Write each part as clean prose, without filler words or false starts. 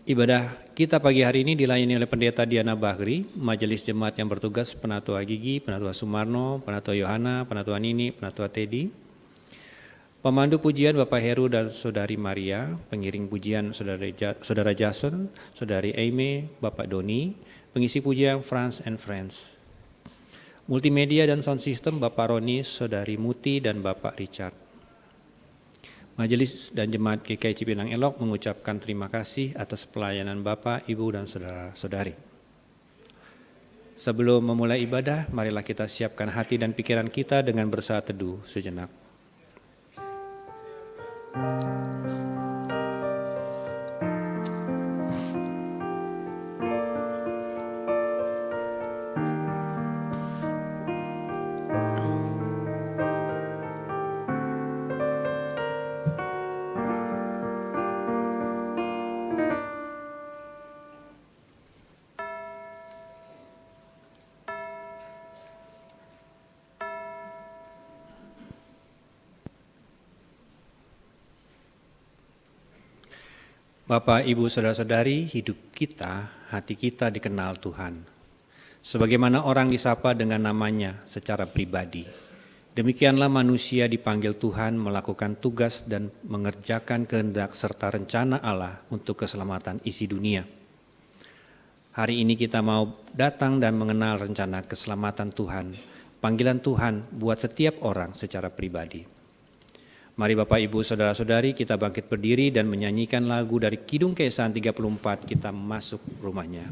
Ibadah kita pagi hari ini dilayani oleh Pendeta Diana Bahri, Majelis Jemaat yang bertugas Penatua Gigi, Penatua Sumarno, Penatua Yohana, Penatua Nini, Penatua Teddy. Pemandu pujian Bapak Heru dan Saudari Maria, pengiring pujian Saudara Jason, Saudari Aime, Bapak Doni, pengisi pujian Franz and Friends. Multimedia dan sound system Bapak Roni, Saudari Muti, dan Bapak Richard. Majelis dan Jemaat GKI Cipinang Elok mengucapkan terima kasih atas pelayanan Bapak, Ibu, dan Saudara-saudari. Sebelum memulai ibadah, marilah kita siapkan hati dan pikiran kita dengan bersaat teduh sejenak. Bapak, Ibu, Saudara-saudari, hidup kita, hati kita dikenal Tuhan. Sebagaimana orang disapa dengan namanya secara pribadi, demikianlah manusia dipanggil Tuhan melakukan tugas dan mengerjakan kehendak serta rencana Allah untuk keselamatan isi dunia. Hari ini kita mau datang dan mengenal rencana keselamatan Tuhan, panggilan Tuhan buat setiap orang secara pribadi. Mari Bapak, Ibu, Saudara-saudari, kita bangkit berdiri dan menyanyikan lagu dari Kidung Keesan 34, Kita Masuk Rumahnya.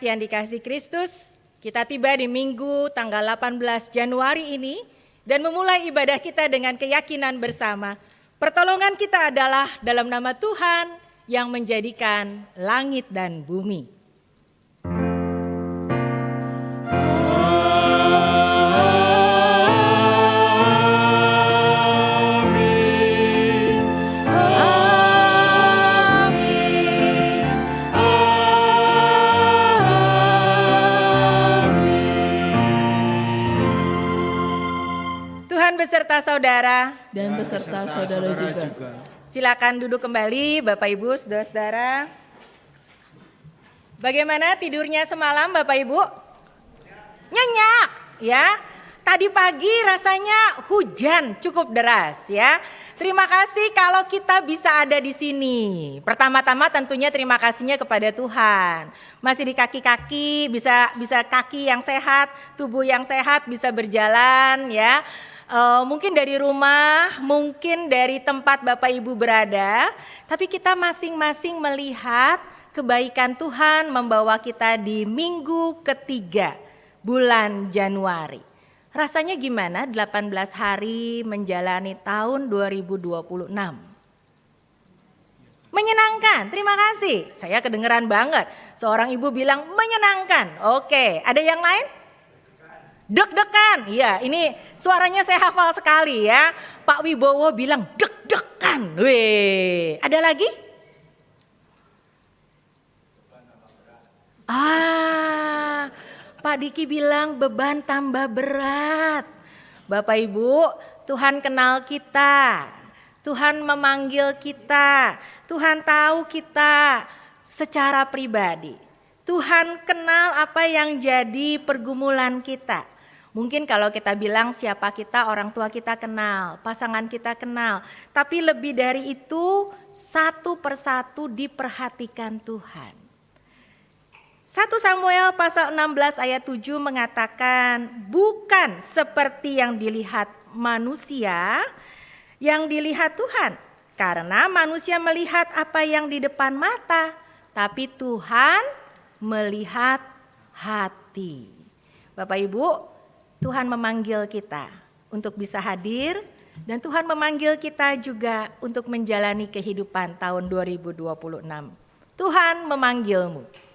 Yang dikasihi Kristus, kita tiba di Minggu tanggal 18 Januari ini dan memulai ibadah kita dengan keyakinan bersama. Pertolongan kita adalah dalam nama Tuhan yang menjadikan langit dan bumi. Beserta saudara dan beserta saudara juga. Silakan duduk kembali Bapak Ibu, saudara-saudara. Bagaimana tidurnya semalam Bapak Ibu? Nyenyak ya. Tadi pagi rasanya hujan cukup deras ya. Terima kasih kalau kita bisa ada di sini. Pertama-tama tentunya terima kasihnya kepada Tuhan. Masih di kaki-kaki, bisa kaki yang sehat, tubuh yang sehat, bisa berjalan ya. Mungkin dari rumah, mungkin dari tempat Bapak Ibu berada, tapi kita masing-masing melihat kebaikan Tuhan membawa kita di minggu ketiga bulan Januari. Rasanya gimana 18 hari menjalani tahun 2026? Menyenangkan, terima kasih. Saya kedengeran banget. Seorang ibu bilang menyenangkan. Oke, ada yang lain? Deg-degan. Iya, ini suaranya saya hafal sekali ya. Pak Wibowo bilang deg-degan. Weh, ada lagi? Pak Diki bilang beban tambah berat. Bapak Ibu, Tuhan kenal kita. Tuhan memanggil kita. Tuhan tahu kita secara pribadi. Tuhan kenal apa yang jadi pergumulan kita. Mungkin kalau kita bilang siapa kita, orang tua kita kenal, pasangan kita kenal. Tapi lebih dari itu, satu persatu diperhatikan Tuhan. 1 Samuel pasal 16 ayat 7 mengatakan, bukan seperti yang dilihat manusia, yang dilihat Tuhan. Karena manusia melihat apa yang di depan mata, tapi Tuhan melihat hati. Bapak Ibu, Tuhan memanggil kita untuk bisa hadir, dan Tuhan memanggil kita juga untuk menjalani kehidupan tahun 2026. Tuhan memanggilmu.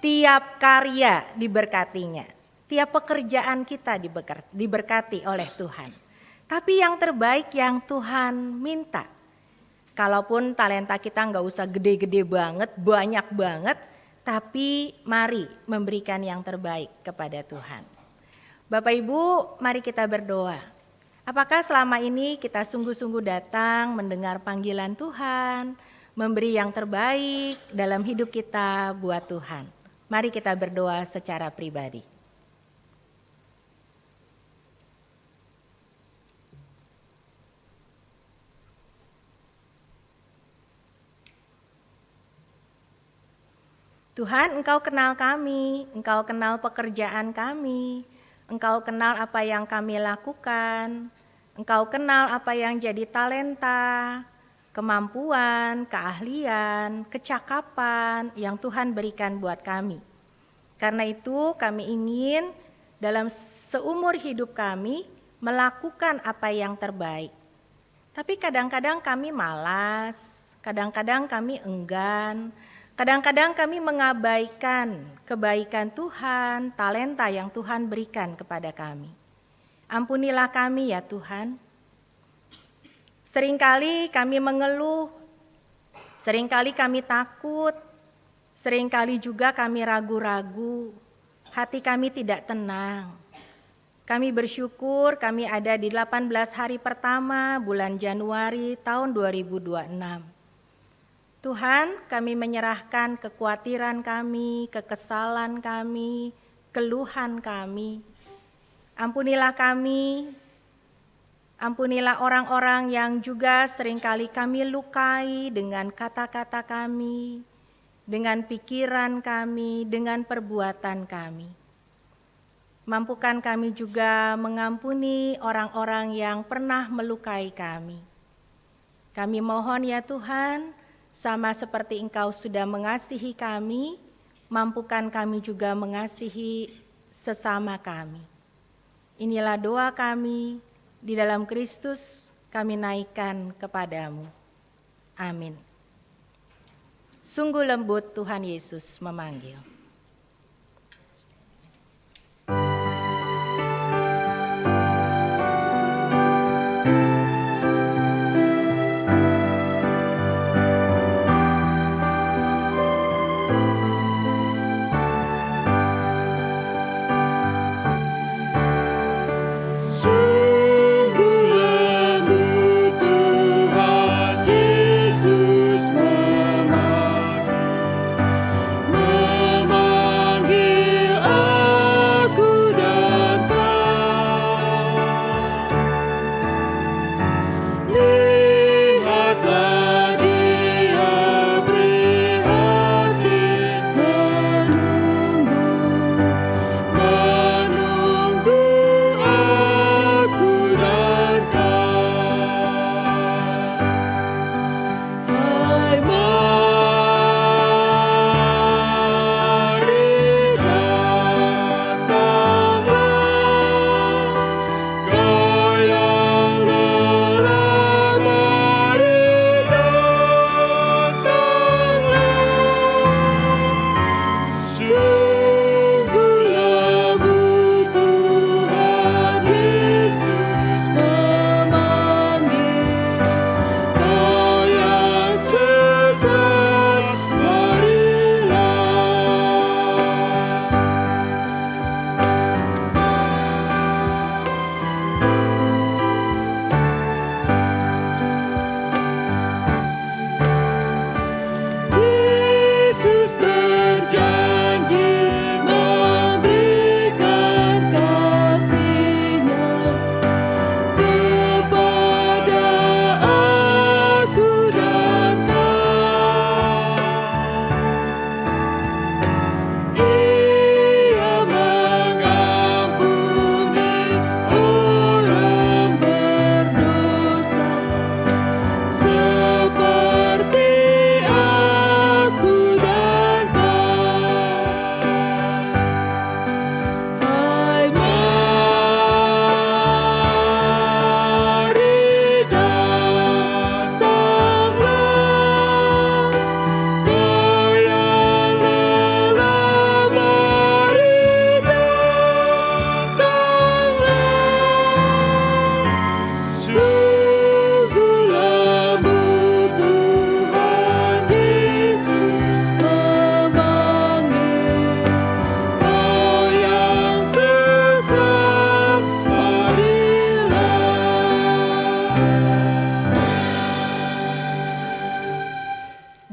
Tiap karya diberkatinya, tiap pekerjaan kita diberkati oleh Tuhan. Tapi yang terbaik yang Tuhan minta. Kalaupun talenta kita nggak usah gede-gede banget, banyak banget, tapi mari memberikan yang terbaik kepada Tuhan. Bapak Ibu, mari kita berdoa. Apakah selama ini kita sungguh-sungguh datang mendengar panggilan Tuhan, memberi yang terbaik dalam hidup kita buat Tuhan? Mari kita berdoa secara pribadi. Tuhan, Engkau kenal kami, Engkau kenal pekerjaan kami, Engkau kenal apa yang kami lakukan, Engkau kenal apa yang jadi talenta, kemampuan, keahlian, kecakapan yang Tuhan berikan buat kami. Karena itu kami ingin dalam seumur hidup kami melakukan apa yang terbaik. Tapi kadang-kadang kami malas, kadang-kadang kami enggan, kadang-kadang kami mengabaikan kebaikan Tuhan, talenta yang Tuhan berikan kepada kami. Ampunilah kami ya Tuhan. Seringkali kami mengeluh, seringkali kami takut, seringkali juga kami ragu-ragu, hati kami tidak tenang. Kami bersyukur kami ada di 18 hari pertama bulan Januari tahun 2026. Tuhan, kami menyerahkan kekhawatiran kami, kekesalan kami, keluhan kami. Ampunilah kami, ampunilah orang-orang yang juga seringkali kami lukai dengan kata-kata kami, dengan pikiran kami, dengan perbuatan kami. Mampukan kami juga mengampuni orang-orang yang pernah melukai kami. Kami mohon ya Tuhan, sama seperti Engkau sudah mengasihi kami, mampukan kami juga mengasihi sesama kami. Inilah doa kami, di dalam Kristus kami naikkan kepadamu. Amin. Sungguh lembut Tuhan Yesus memanggil.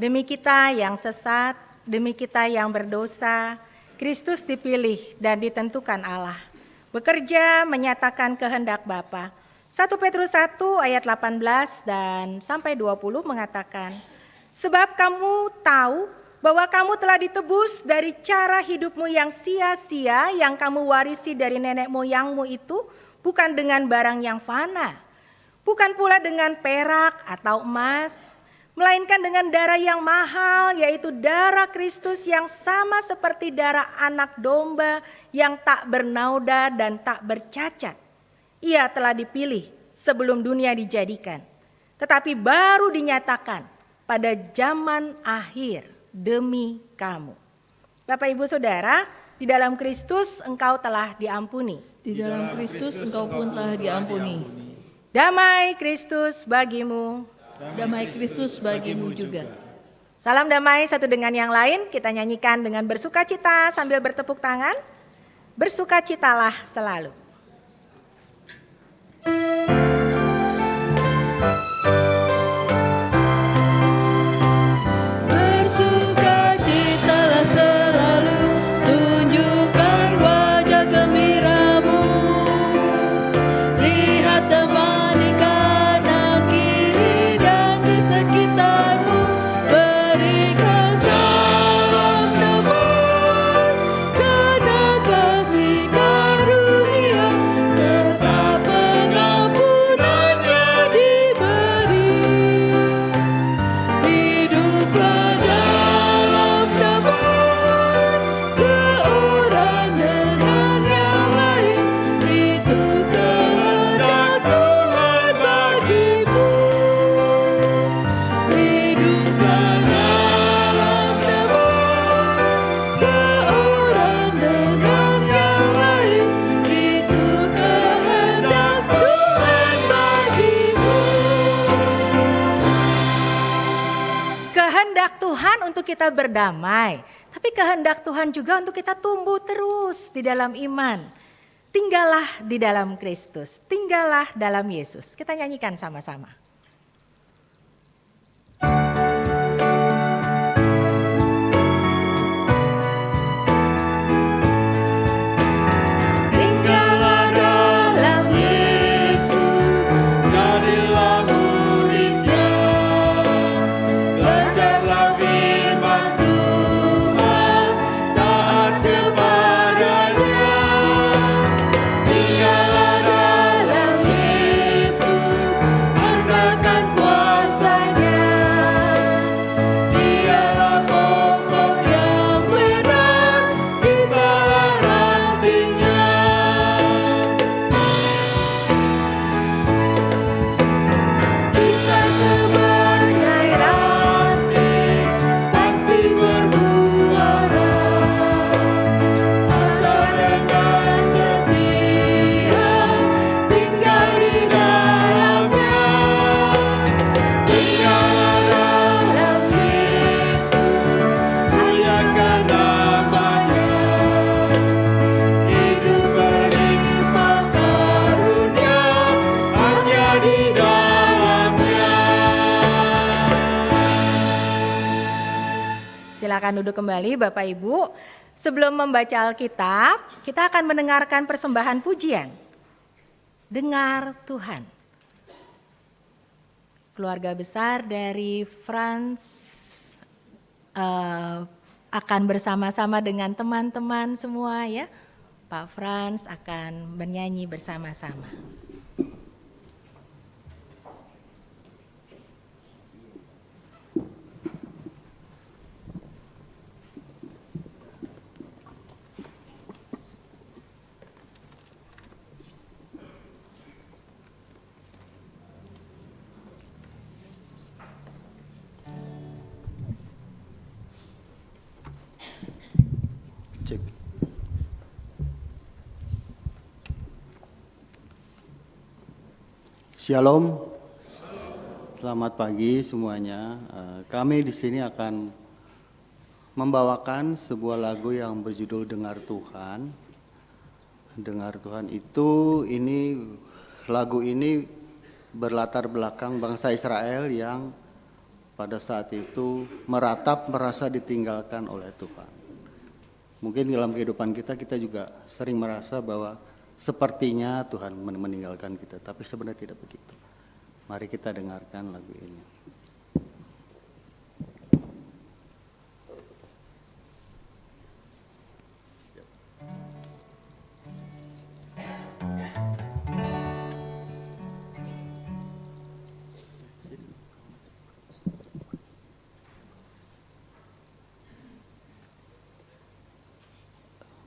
Demi kita yang sesat, demi kita yang berdosa, Kristus dipilih dan ditentukan Allah. Bekerja menyatakan kehendak Bapa. 1 Petrus 1 ayat 18 dan sampai 20 mengatakan, sebab kamu tahu bahwa kamu telah ditebus dari cara hidupmu yang sia-sia yang kamu warisi dari nenek moyangmu itu bukan dengan barang yang fana, bukan pula dengan perak atau emas, melainkan dengan darah yang mahal, yaitu darah Kristus yang sama seperti darah anak domba yang tak bernoda dan tak bercacat. Ia telah dipilih sebelum dunia dijadikan, tetapi baru dinyatakan pada zaman akhir demi kamu. Bapak Ibu Saudara, di dalam Kristus engkau telah diampuni. Di dalam Kristus engkau pun telah diampuni. Damai Kristus bagimu. Damai Kristus bagimu juga. Salam damai satu dengan yang lain, kita nyanyikan dengan bersukacita sambil bertepuk tangan. Bersukacitalah selalu. Bersukacitalah selalu, tunjukkan wajah gembiramu. Lihat teman di kanan kiri dan di sekitarmu. Berikan salam damai karena kasih karunia serta pengampunannya diberi. Hiduplah dalam damai seorang dengan yang lain, itu kehendak Tuhan bagimu. Hiduplah dalam damai seorang dengan yang lain, itu kehendak Tuhan bagimu. Kehendak Tuhan untuk kita berdamai, tapi kehendak Tuhan juga untuk kita tumbuh terus di dalam iman. Tinggallah di dalam Kristus, tinggallah dalam Yesus. Kita nyanyikan sama-sama. Tinggallah dalam Yesus, Jadilah muridnya, belajarlah firman Tuhan, taat kepadanya. Tinggallah dalam Yesus, andalkan kuasa-Nya. Dialah pokok yang benar, kitalah rantingnya. Kita sebagai ranting pasti berbuah, asal dengan setia tinggal di dalamnya. Tinggallah dalam Yesus, muliakan namanya. Hidup berlimpah karunia, hanya di dalamnya. Silakan duduk kembali Bapak Ibu. Sebelum membaca Alkitab, kita akan mendengarkan persembahan pujian. Dengar Tuhan. Keluarga besar dari Frans akan bersama-sama dengan teman-teman semua ya. Pak Frans akan bernyanyi bersama-sama. Cek. Shalom. Selamat pagi semuanya. Kami di sini akan membawakan sebuah lagu yang berjudul Dengar Tuhan. Dengar Tuhan itu lagu ini berlatar belakang bangsa Israel yang pada saat itu merasa ditinggalkan oleh Tuhan. Mungkin dalam kehidupan kita juga sering merasa bahwa sepertinya Tuhan meninggalkan kita, tapi sebenarnya tidak begitu. Mari kita dengarkan lagu ini.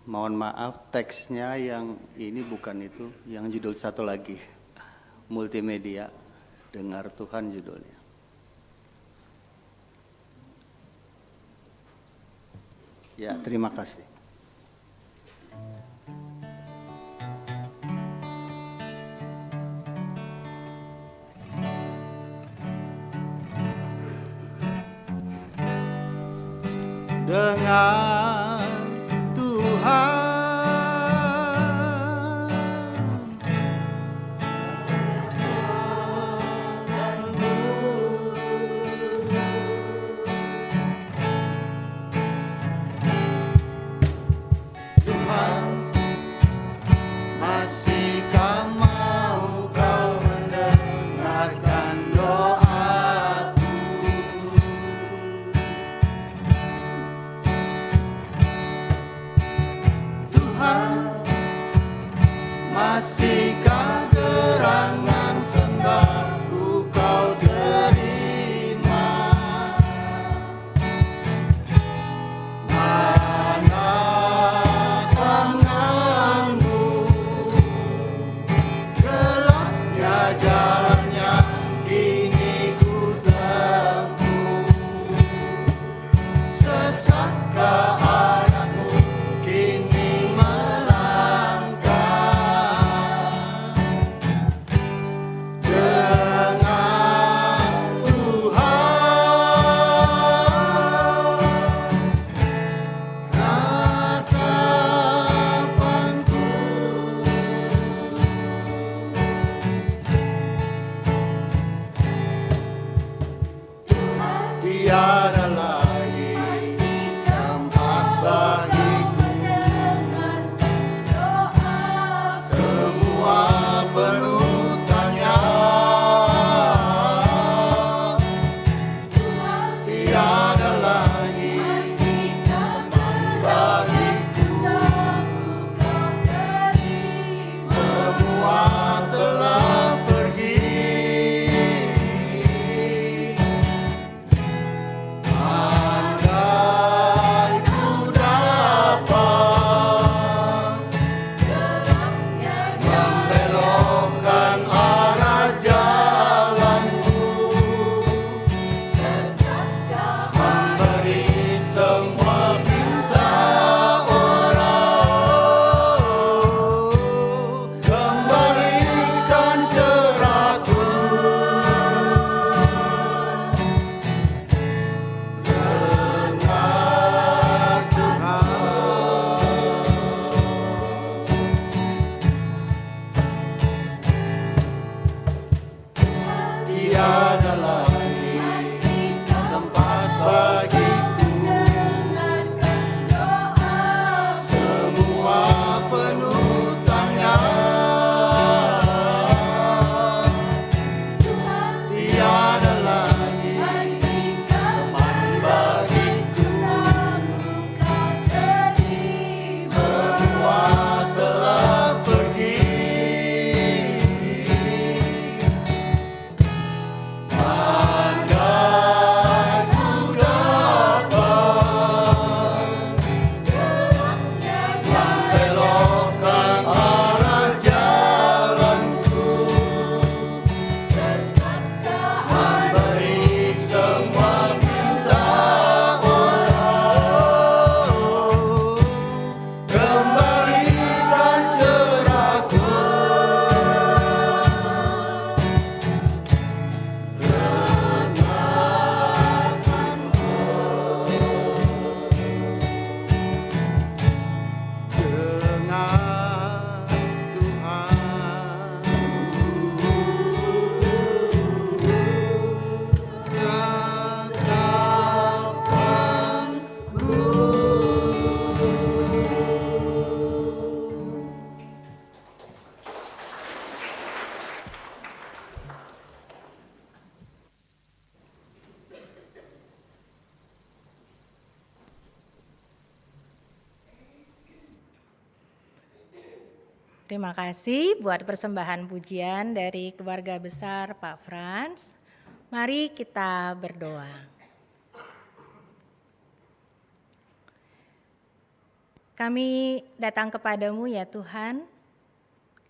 Mohon maaf teksnya yang ini bukan itu, yang judul satu lagi. Multimedia, dengar Tuhan judulnya. Ya, terima kasih. Dengar Tuhan, Tuhan, masihkah mau kau mendengarkan doaku? Tuhan, masihkah gerangan sembahku kau terima? Mana tanganmu, gelapnya jalan yang kini ku tempuh, sesatkah arahmu kini melangkah? Dengar Tuhan, ratapanku. Tiada lagi tempat bagiku, semua penuh tanya. Tiada lagi teman bagiku, semua telah pergi. Andai ku dapat membelokkan arah jalanku, memberi semua minta orang, kembalikan cerahku. Dengar Tuhan, tiada lagi tempat bagiku, semua penuh tanya. Tiada lagi teman bagiku, semua telah pergi. Andai ku dapat membelokkan arah jalanku, memberi semua minta orang, kembalikan cerahku. Dengar Tuhan, Terima kasih buat persembahan pujian dari keluarga besar Pak Frans. Mari kita berdoa. Kami datang kepadamu ya Tuhan,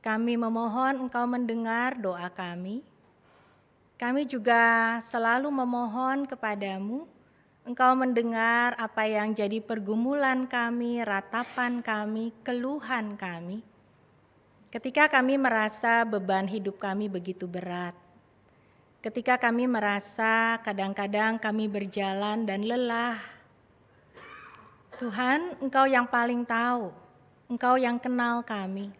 kami memohon Engkau mendengar doa kami. Kami juga selalu memohon kepadamu, Engkau mendengar apa yang jadi pergumulan kami, ratapan kami, keluhan kami. Ketika kami merasa beban hidup kami begitu berat, ketika kami merasa kadang-kadang kami berjalan dan lelah, Tuhan, Engkau yang paling tahu, Engkau yang kenal kami.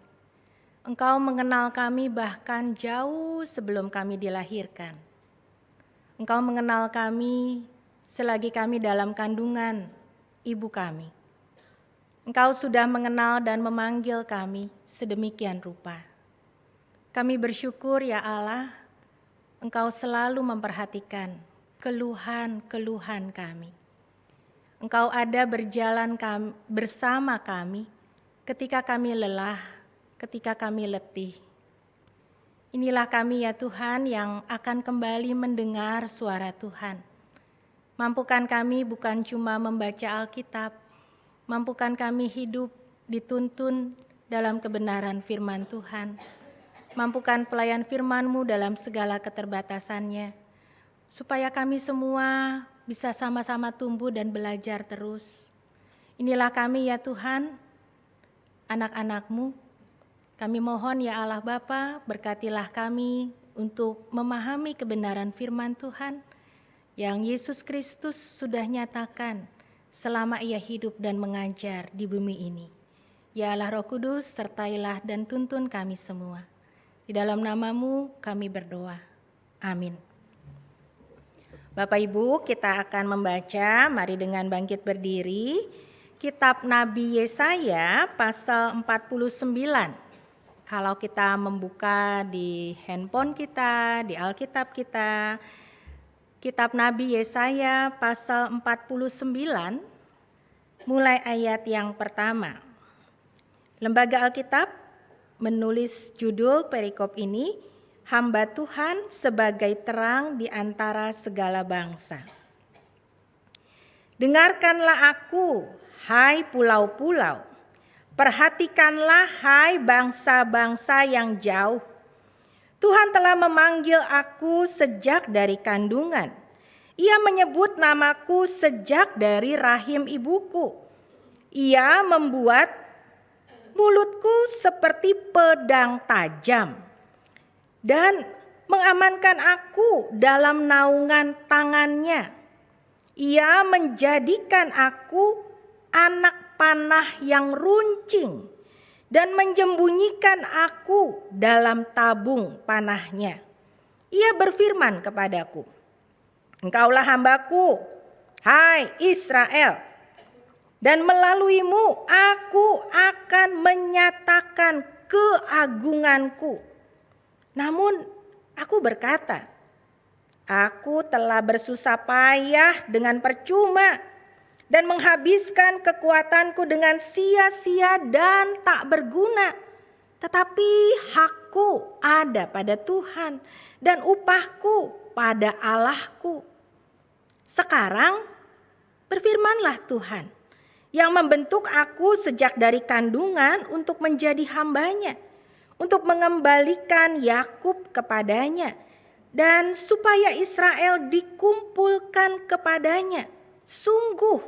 Engkau mengenal kami bahkan jauh sebelum kami dilahirkan. Engkau mengenal kami selagi kami dalam kandungan ibu kami. Engkau sudah mengenal dan memanggil kami sedemikian rupa. Kami bersyukur ya Allah, Engkau selalu memperhatikan keluhan-keluhan kami. Engkau ada berjalan bersama kami ketika kami lelah, ketika kami letih. Inilah kami ya Tuhan yang akan kembali mendengar suara Tuhan. Mampukan kami bukan cuma membaca Alkitab, mampukan kami hidup dituntun dalam kebenaran firman Tuhan. Mampukan pelayan firman-Mu dalam segala keterbatasannya, supaya kami semua bisa sama-sama tumbuh dan belajar terus. Inilah kami ya Tuhan, anak-anak-Mu. Kami mohon ya Allah Bapa, berkatilah kami untuk memahami kebenaran firman Tuhan yang Yesus Kristus sudah nyatakan selama ia hidup dan mengajar di bumi ini. Ya Allah Roh Kudus, sertailah dan tuntun kami semua. Di dalam nama-Mu kami berdoa. Amin. Bapak Ibu, kita akan membaca, mari dengan bangkit berdiri, Kitab Nabi Yesaya pasal 49. Kalau kita membuka di handphone kita, di Alkitab kita, Kitab Nabi Yesaya pasal 49, mulai ayat yang pertama. Lembaga Alkitab menulis judul perikop ini, Hamba Tuhan sebagai terang di antara segala bangsa. Dengarkanlah aku, hai pulau-pulau. Perhatikanlah hai bangsa-bangsa yang jauh. Tuhan telah memanggil aku sejak dari kandungan. Ia menyebut namaku sejak dari rahim ibuku. Ia membuat mulutku seperti pedang tajam dan mengamankan aku dalam naungan tangannya. Ia menjadikan aku anak panah yang runcing dan menyembunyikan aku dalam tabung panahnya. Ia berfirman kepadaku, Engkaulah hambaku, hai Israel, dan melaluimu aku akan menyatakan keagunganku. Namun aku berkata, aku telah bersusah payah dengan percuma, dan menghabiskan kekuatanku dengan sia-sia dan tak berguna. Tetapi hakku ada pada Tuhan dan upahku pada Allahku. Sekarang berfirmanlah Tuhan yang membentuk aku sejak dari kandungan untuk menjadi hambanya, untuk mengembalikan Yakub kepadanya, dan supaya Israel dikumpulkan kepadanya. Sungguh,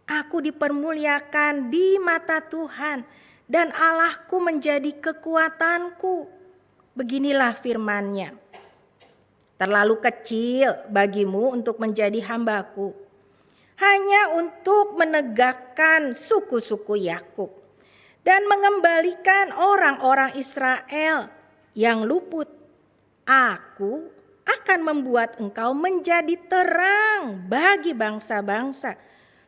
aku dipermuliakan di mata Tuhan dan Allahku menjadi kekuatanku. Beginilah firman-Nya. Terlalu kecil bagimu untuk menjadi hambaku, hanya untuk menegakkan suku-suku Yakub dan mengembalikan orang-orang Israel yang luput. Aku akan membuat engkau menjadi terang bagi bangsa-bangsa,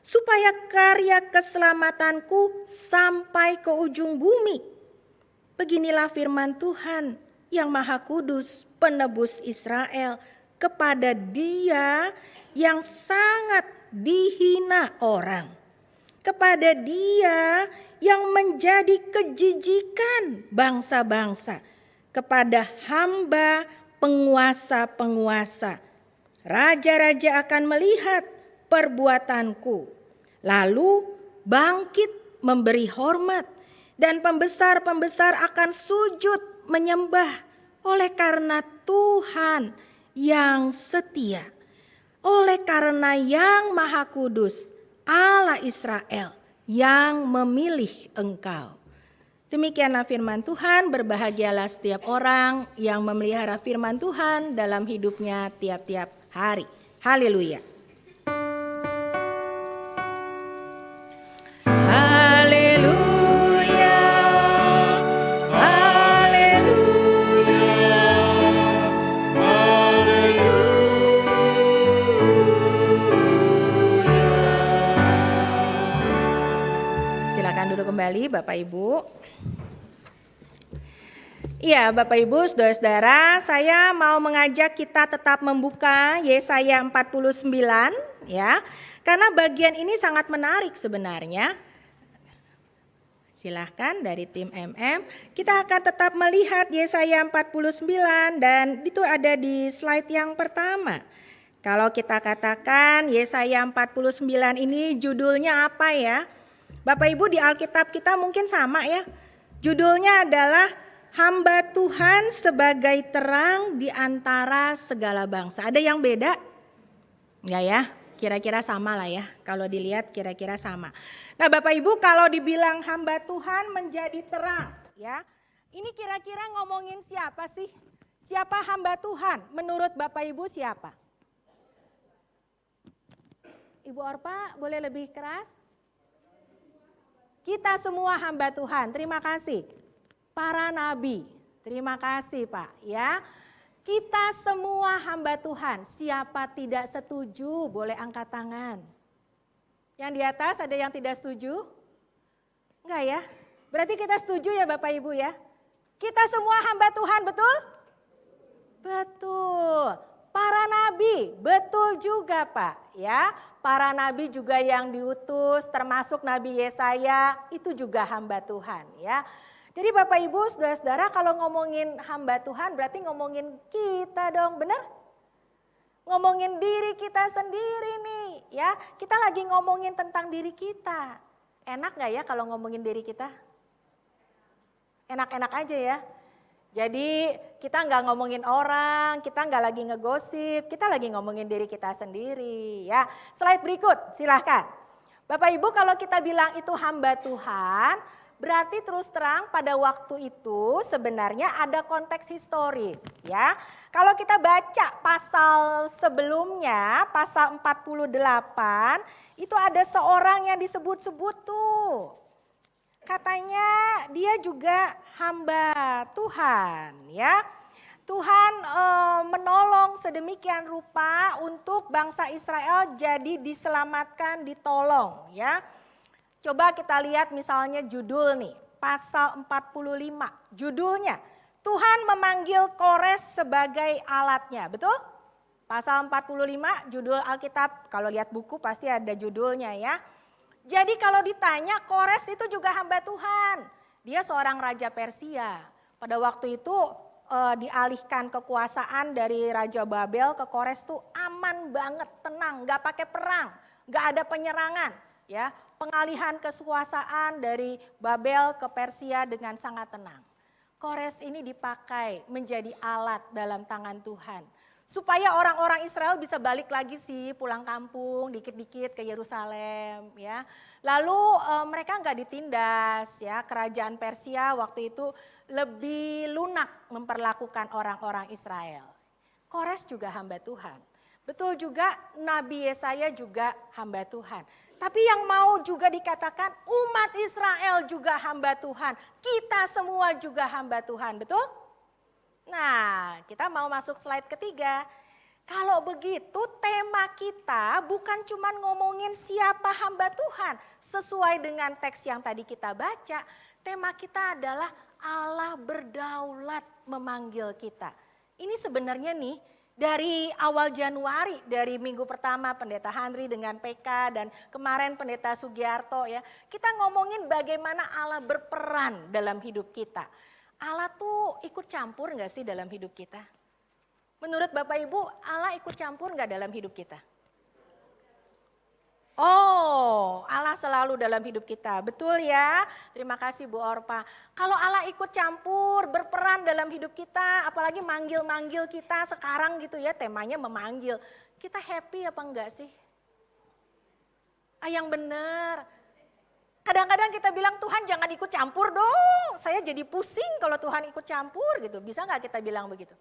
supaya karya keselamatanku sampai ke ujung bumi. Beginilah firman Tuhan yang Maha Kudus, penebus Israel, kepada Dia yang sangat dihina orang, kepada Dia yang menjadi kejijikan bangsa-bangsa, kepada hamba penguasa-penguasa. Raja-raja akan melihat perbuatanku, lalu bangkit memberi hormat, dan pembesar-pembesar akan sujud menyembah oleh karena Tuhan yang setia, oleh karena yang Maha Kudus, Allah Israel yang memilih engkau. Demikianlah firman Tuhan, berbahagialah setiap orang yang memelihara firman Tuhan dalam hidupnya tiap-tiap hari. Haleluya. Haleluya. Silakan duduk kembali Bapak Ibu. Iya Bapak Ibu, saudara-saudara, saya mau mengajak kita tetap membuka Yesaya 49 ya. Karena bagian ini sangat menarik sebenarnya. Silahkan dari tim MM, kita akan tetap melihat Yesaya 49 dan itu ada di slide yang pertama. Kalau kita katakan Yesaya 49 ini judulnya apa ya? Bapak Ibu di Alkitab kita mungkin sama ya. Judulnya adalah Hamba Tuhan sebagai terang di antara segala bangsa. Ada yang beda? Enggak ya? Kira-kira sama lah ya. Kalau dilihat kira-kira sama. Nah Bapak Ibu kalau dibilang hamba Tuhan menjadi terang ya. Ini kira-kira ngomongin siapa sih? Siapa hamba Tuhan? Menurut Bapak Ibu siapa? Ibu Orpa boleh lebih keras? Kita semua hamba Tuhan. Terima kasih. Para nabi, terima kasih Pak ya. Kita semua hamba Tuhan, siapa tidak setuju boleh angkat tangan. Yang di atas ada yang tidak setuju? Enggak ya? Berarti kita setuju ya Bapak Ibu ya? Kita semua hamba Tuhan, betul? Betul. Para nabi, betul juga Pak ya. Para nabi juga yang diutus termasuk Nabi Yesaya itu juga hamba Tuhan ya. Jadi Bapak Ibu, saudara-saudara kalau ngomongin hamba Tuhan berarti ngomongin kita dong, benar? Ngomongin diri kita sendiri nih ya. Kita lagi ngomongin tentang diri kita. Enak gak ya kalau ngomongin diri kita? Enak-enak aja ya. Jadi kita gak ngomongin orang, kita gak lagi ngegosip, kita lagi ngomongin diri kita sendiri ya. Slide berikut silahkan. Bapak Ibu kalau kita bilang itu hamba Tuhan, berarti terus terang pada waktu itu sebenarnya ada konteks historis ya. Kalau kita baca pasal sebelumnya, pasal 48, itu ada seorang yang disebut-sebut tuh. Katanya dia juga hamba Tuhan ya. Tuhan menolong sedemikian rupa untuk bangsa Israel jadi diselamatkan, ditolong ya. Coba kita lihat misalnya judul nih, pasal 45. Judulnya, Tuhan memanggil Kores sebagai alatnya, betul? Pasal 45 judul Alkitab, kalau lihat buku pasti ada judulnya ya. Jadi kalau ditanya Kores itu juga hamba Tuhan. Dia seorang raja Persia. Pada waktu itu dialihkan kekuasaan dari Raja Babel ke Kores tuh aman banget, tenang, gak pakai perang, gak ada penyerangan ya. Pengalihan kekuasaan dari Babel ke Persia dengan sangat tenang. Kores ini dipakai menjadi alat dalam tangan Tuhan. Supaya orang-orang Israel bisa balik lagi sih pulang kampung dikit-dikit ke Yerusalem ya. Lalu mereka nggak ditindas ya. Kerajaan Persia waktu itu lebih lunak memperlakukan orang-orang Israel. Kores juga hamba Tuhan. Betul juga Nabi Yesaya juga hamba Tuhan. Tapi yang mau juga dikatakan umat Israel juga hamba Tuhan. Kita semua juga hamba Tuhan, betul? Nah, kita mau masuk slide ketiga. Kalau begitu tema kita bukan cuma ngomongin siapa hamba Tuhan. Sesuai dengan teks yang tadi kita baca, tema kita adalah Allah berdaulat memanggil kita. Ini sebenarnya nih, dari awal Januari, dari minggu pertama Pendeta Handri dengan PK dan kemarin Pendeta Sugiarto ya. Kita ngomongin bagaimana Allah berperan dalam hidup kita. Allah tuh ikut campur gak sih dalam hidup kita? Menurut Bapak Ibu, Allah ikut campur gak dalam hidup kita? Oh, Allah selalu dalam hidup kita. Betul ya. Terima kasih Bu Orpa. Kalau Allah ikut campur, berperan dalam hidup kita, apalagi manggil-manggil kita sekarang gitu ya, temanya memanggil. Kita happy apa enggak sih? Yang benar. Kadang-kadang kita bilang, Tuhan jangan ikut campur dong. Saya jadi pusing kalau Tuhan ikut campur gitu. Bisa enggak kita bilang begitu?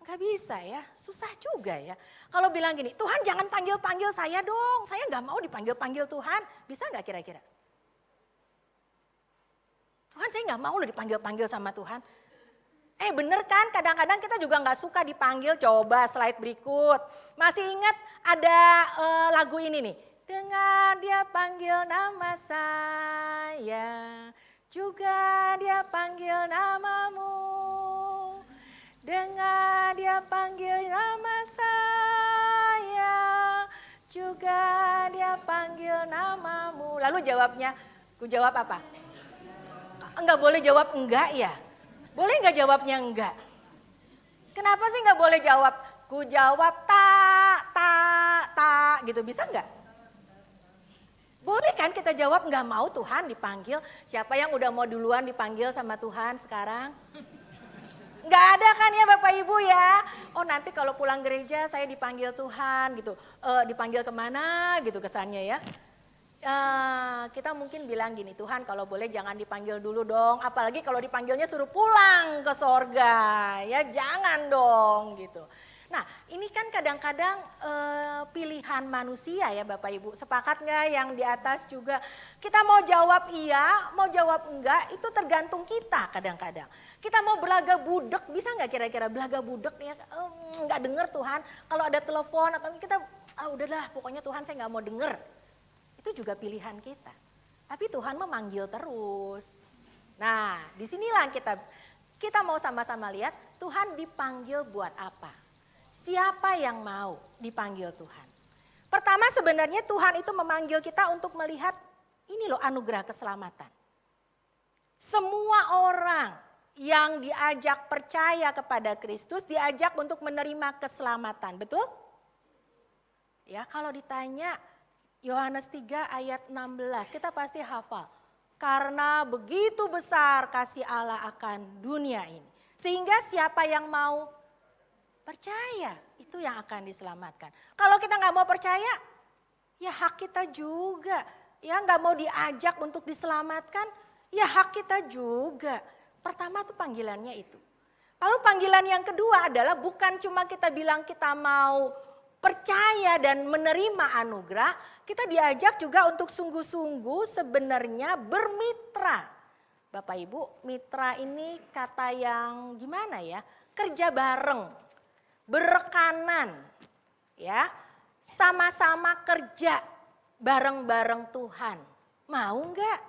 Gak bisa ya, susah juga ya. Kalau bilang gini, Tuhan jangan panggil-panggil saya dong, saya gak mau dipanggil-panggil Tuhan. Bisa gak kira-kira? Tuhan saya gak mau loh dipanggil-panggil sama Tuhan. Bener kan, kadang-kadang kita juga gak suka dipanggil. Coba slide berikut. Masih ingat ada lagu ini nih. Dengan dia panggil nama saya, juga dia panggil namamu. Dengan dia panggil nama saya, juga dia panggil namamu. Lalu jawabnya, ku jawab apa? Enggak boleh jawab enggak ya? Boleh enggak jawabnya enggak? Kenapa sih enggak boleh jawab? Ku jawab tak gitu, bisa enggak? Boleh kan kita jawab enggak mau Tuhan dipanggil? Siapa yang udah mau duluan dipanggil sama Tuhan sekarang? Gak ada kan ya Bapak Ibu ya. Oh nanti kalau pulang gereja saya dipanggil Tuhan gitu. Dipanggil kemana gitu kesannya ya. Kita mungkin bilang gini, Tuhan kalau boleh jangan dipanggil dulu dong. Apalagi kalau dipanggilnya suruh pulang ke sorga. Ya jangan dong gitu. Nah ini kan kadang-kadang pilihan manusia ya Bapak Ibu. Sepakat gak yang di atas juga. Kita mau jawab iya, mau jawab enggak itu tergantung kita kadang-kadang. Kita mau belaga budek, bisa nggak kira-kira belaga budek nih ya, nggak denger Tuhan. Kalau ada telepon atau kita, udahlah pokoknya Tuhan saya nggak mau denger. Itu juga pilihan kita. Tapi Tuhan memanggil terus. Nah disinilah kita mau sama-sama lihat Tuhan dipanggil buat apa. Siapa yang mau dipanggil Tuhan. Pertama sebenarnya Tuhan itu memanggil kita untuk melihat ini loh anugerah keselamatan. Semua orang yang diajak percaya kepada Kristus, diajak untuk menerima keselamatan, betul? Ya kalau ditanya Yohanes 3 ayat 16, kita pasti hafal. Karena begitu besar kasih Allah akan dunia ini. Sehingga siapa yang mau percaya, itu yang akan diselamatkan. Kalau kita nggak mau percaya, ya hak kita juga. Ya nggak mau diajak untuk diselamatkan, ya hak kita juga. Pertama tuh panggilannya itu. Lalu panggilan yang kedua adalah bukan cuma kita bilang kita mau percaya dan menerima anugerah. Kita diajak juga untuk sungguh-sungguh sebenarnya bermitra. Bapak Ibu, mitra ini kata yang gimana ya? Kerja bareng, berekanan, ya, sama-sama kerja bareng-bareng Tuhan. Mau enggak?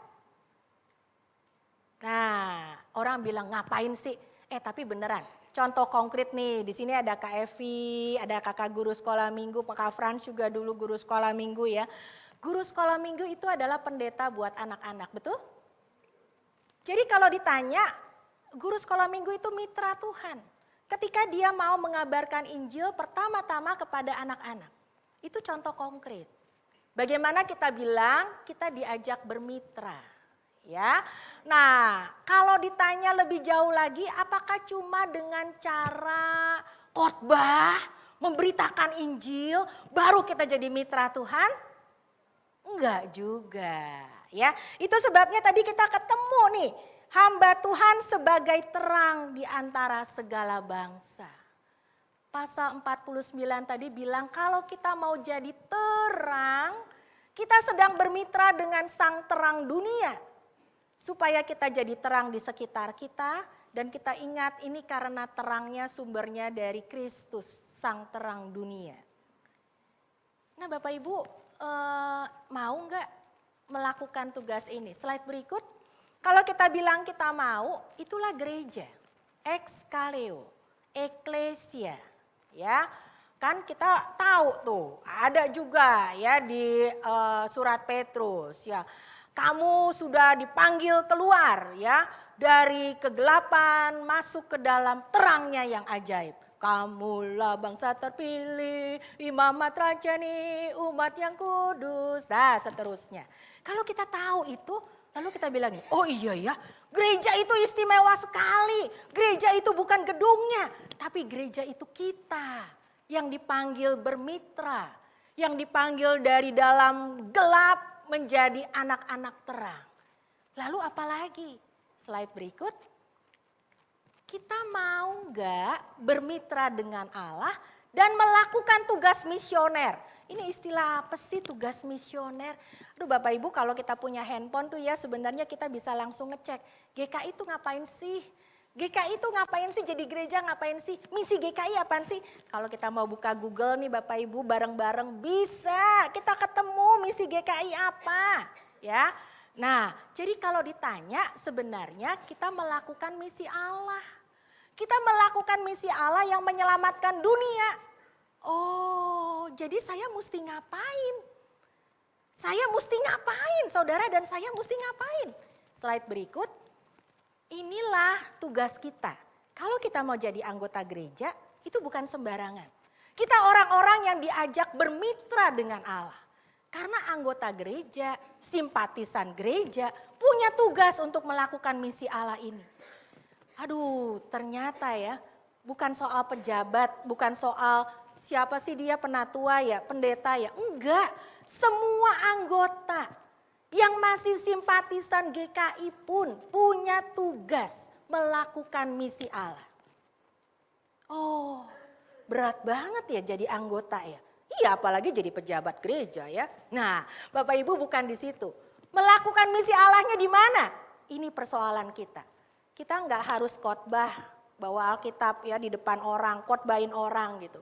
Nah, orang bilang ngapain sih? Tapi beneran. Contoh konkret nih, di sini ada Kak Evi, ada kakak guru sekolah minggu, Kak Frans juga dulu guru sekolah minggu ya. Guru sekolah minggu itu adalah pendeta buat anak-anak, betul? Jadi kalau ditanya, guru sekolah minggu itu mitra Tuhan. Ketika dia mau mengabarkan Injil pertama-tama kepada anak-anak. Itu contoh konkret. Bagaimana kita bilang kita diajak bermitra. Ya, nah kalau ditanya lebih jauh lagi, apakah cuma dengan cara khotbah, memberitakan Injil, baru kita jadi mitra Tuhan? Enggak juga, ya. Itu sebabnya tadi kita ketemu nih, hamba Tuhan sebagai terang di antara segala bangsa. Pasal 49 tadi bilang kalau kita mau jadi terang, kita sedang bermitra dengan sang terang dunia. Supaya kita jadi terang di sekitar kita dan kita ingat ini karena terangnya sumbernya dari Kristus, sang terang dunia. Nah Bapak Ibu mau nggak melakukan tugas ini? Slide berikut. Kalau kita bilang kita mau, itulah gereja. Exkaleo, eklesia. Ya, kan kita tahu tuh ada juga ya di surat Petrus ya. Kamu sudah dipanggil keluar ya dari kegelapan masuk ke dalam terangnya yang ajaib. Kamulah bangsa terpilih, imamat rajani, umat yang kudus. Nah seterusnya. Kalau kita tahu itu, lalu kita bilang, oh iya ya, gereja itu istimewa sekali. Gereja itu bukan gedungnya, tapi gereja itu kita yang dipanggil bermitra. Yang dipanggil dari dalam gelap menjadi anak-anak terang. Lalu apalagi? Slide berikut. Kita mau nggak bermitra dengan Allah dan melakukan tugas misioner? Ini istilah apa sih tugas misioner? Aduh Bapak Ibu kalau kita punya handphone tuh ya sebenarnya kita bisa langsung ngecek. GKI itu ngapain sih? GKI itu ngapain sih? Jadi gereja ngapain sih? Misi GKI apaan sih? Kalau kita mau buka Google nih Bapak Ibu bareng-bareng bisa. Kita ketemu misi GKI apa. Ya. Nah jadi kalau ditanya sebenarnya kita melakukan misi Allah. Kita melakukan misi Allah yang menyelamatkan dunia. Oh, jadi saya mesti ngapain? Saya mesti ngapain, saudara dan saya mesti ngapain? Slide berikut. Inilah tugas kita. Kalau kita mau jadi anggota gereja, itu bukan sembarangan. Kita orang-orang yang diajak bermitra dengan Allah. Karena anggota gereja, simpatisan gereja, punya tugas untuk melakukan misi Allah ini. Aduh ternyata ya bukan soal pejabat, bukan soal siapa sih dia penatua ya, pendeta ya. Enggak, semua anggota yang masih simpatisan GKI pun punya tugas melakukan misi Allah. Oh berat banget ya jadi anggota ya. Iya apalagi jadi pejabat gereja ya. Nah Bapak Ibu bukan di situ. Melakukan misi Allahnya di mana? Ini persoalan kita. Kita nggak harus khotbah bawa Alkitab ya di depan orang, khotbahin orang gitu.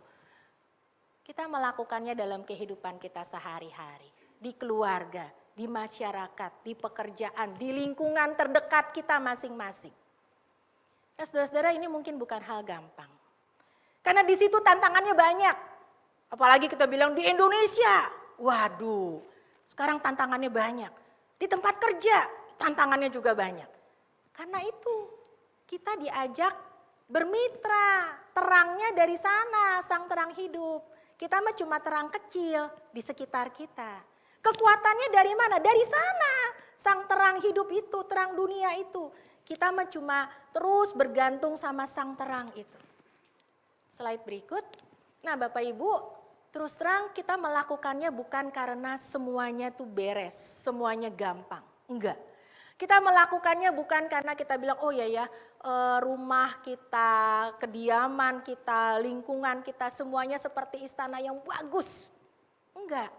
Kita melakukannya dalam kehidupan kita sehari-hari, di keluarga, di masyarakat, di pekerjaan, di lingkungan terdekat kita masing-masing. Ya saudara-saudara ini mungkin bukan hal gampang. Karena di situ tantangannya banyak. Apalagi kita bilang di Indonesia, waduh sekarang tantangannya banyak. Di tempat kerja tantangannya juga banyak. Karena itu kita diajak bermitra, terangnya dari sana, sang terang hidup. Kita mah cuma terang kecil di sekitar kita. Kekuatannya dari mana? Dari sana, sang terang hidup itu, terang dunia itu. Kita mah cuma terus bergantung sama sang terang itu. Slide berikut. Nah Bapak Ibu, terus terang kita melakukannya bukan karena semuanya tuh beres, semuanya gampang. Enggak. Kita melakukannya bukan karena kita bilang oh ya rumah kita, kediaman kita, lingkungan kita semuanya seperti istana yang bagus. Enggak.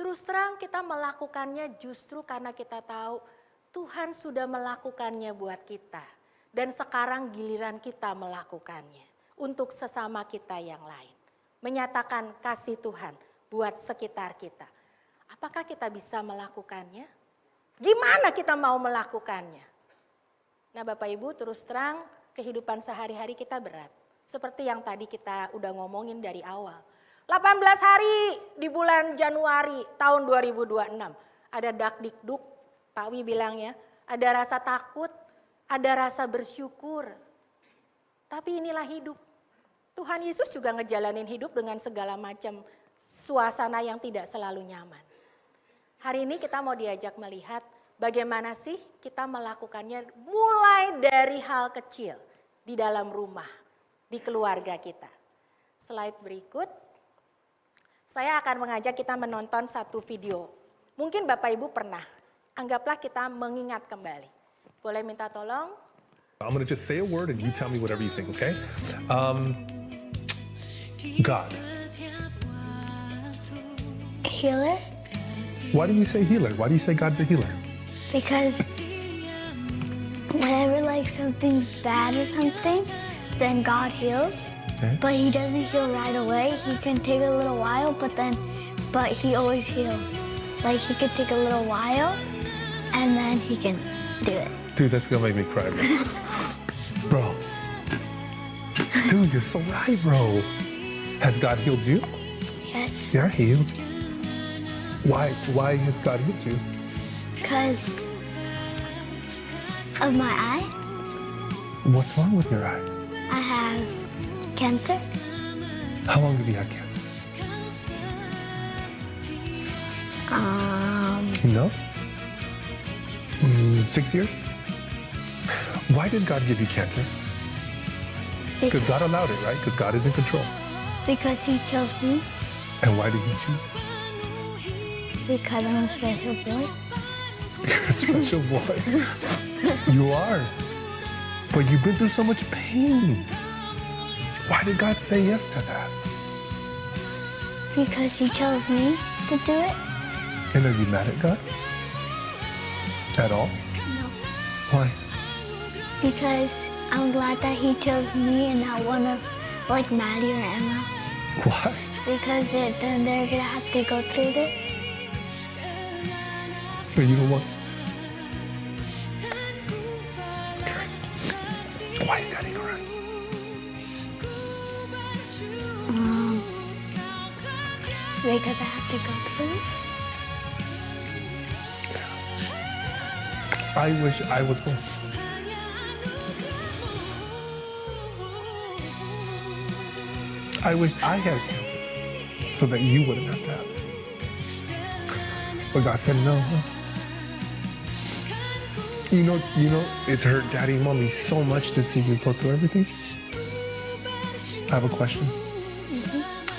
Terus terang kita melakukannya justru karena kita tahu Tuhan sudah melakukannya buat kita. Dan sekarang giliran kita melakukannya untuk sesama kita yang lain. Menyatakan kasih Tuhan buat sekitar kita. Apakah kita bisa melakukannya? Gimana kita mau melakukannya? Nah Bapak Ibu terus terang kehidupan sehari-hari kita berat. Seperti yang tadi kita udah ngomongin dari awal. 18 hari di bulan Januari tahun 2026. Ada dakdikduk, Pak Wi bilangnya. Ada rasa takut, ada rasa bersyukur. Tapi inilah hidup. Tuhan Yesus juga ngejalanin hidup dengan segala macam suasana yang tidak selalu nyaman. Hari ini kita mau diajak melihat bagaimana sih kita melakukannya mulai dari hal kecil di dalam rumah, di keluarga kita. Slide berikut, saya akan mengajak kita menonton satu video. Mungkin Bapak Ibu pernah, anggaplah kita mengingat kembali. Boleh minta tolong? I'm going to just say a word and you tell me whatever you think, okay? God. Healer, Why do you say healer? Why do you say God's a healer? because whenever like something's bad or something, then God heals. Okay. But he doesn't heal right away. He can take a little while, but he always heals. Like he could take a little while and then he can do it. Dude, that's going to make me cry, bro. Bro. Dude, you're so right, bro. Has God healed you? Yes. Yeah, he healed you. Why has God healed you? Because of my eye. What's wrong with your eye? I have cancer. How long did he have cancer? You know? 6 years? Why did God give you cancer? Because God allowed it, right? Because God is in control. Because he chose me. And why did he choose? Because I'm a special boy. You're a special boy. You are. But you've been through so much pain. Why did God say yes to that? Because he chose me to do it. And are you mad at God? At all? No. Why? Because I'm glad that he chose me and not one of like Maddie or Emma. Why? Because then they're gonna have to go through this. But you don't want. Why is Daddy crying? Because I have to go through this. I wish I was going. I wish I had cancer so that you wouldn't have to have it. But God said no. Huh? You know, it's hurt Daddy and Mommy so much to see you go through everything. I have a question.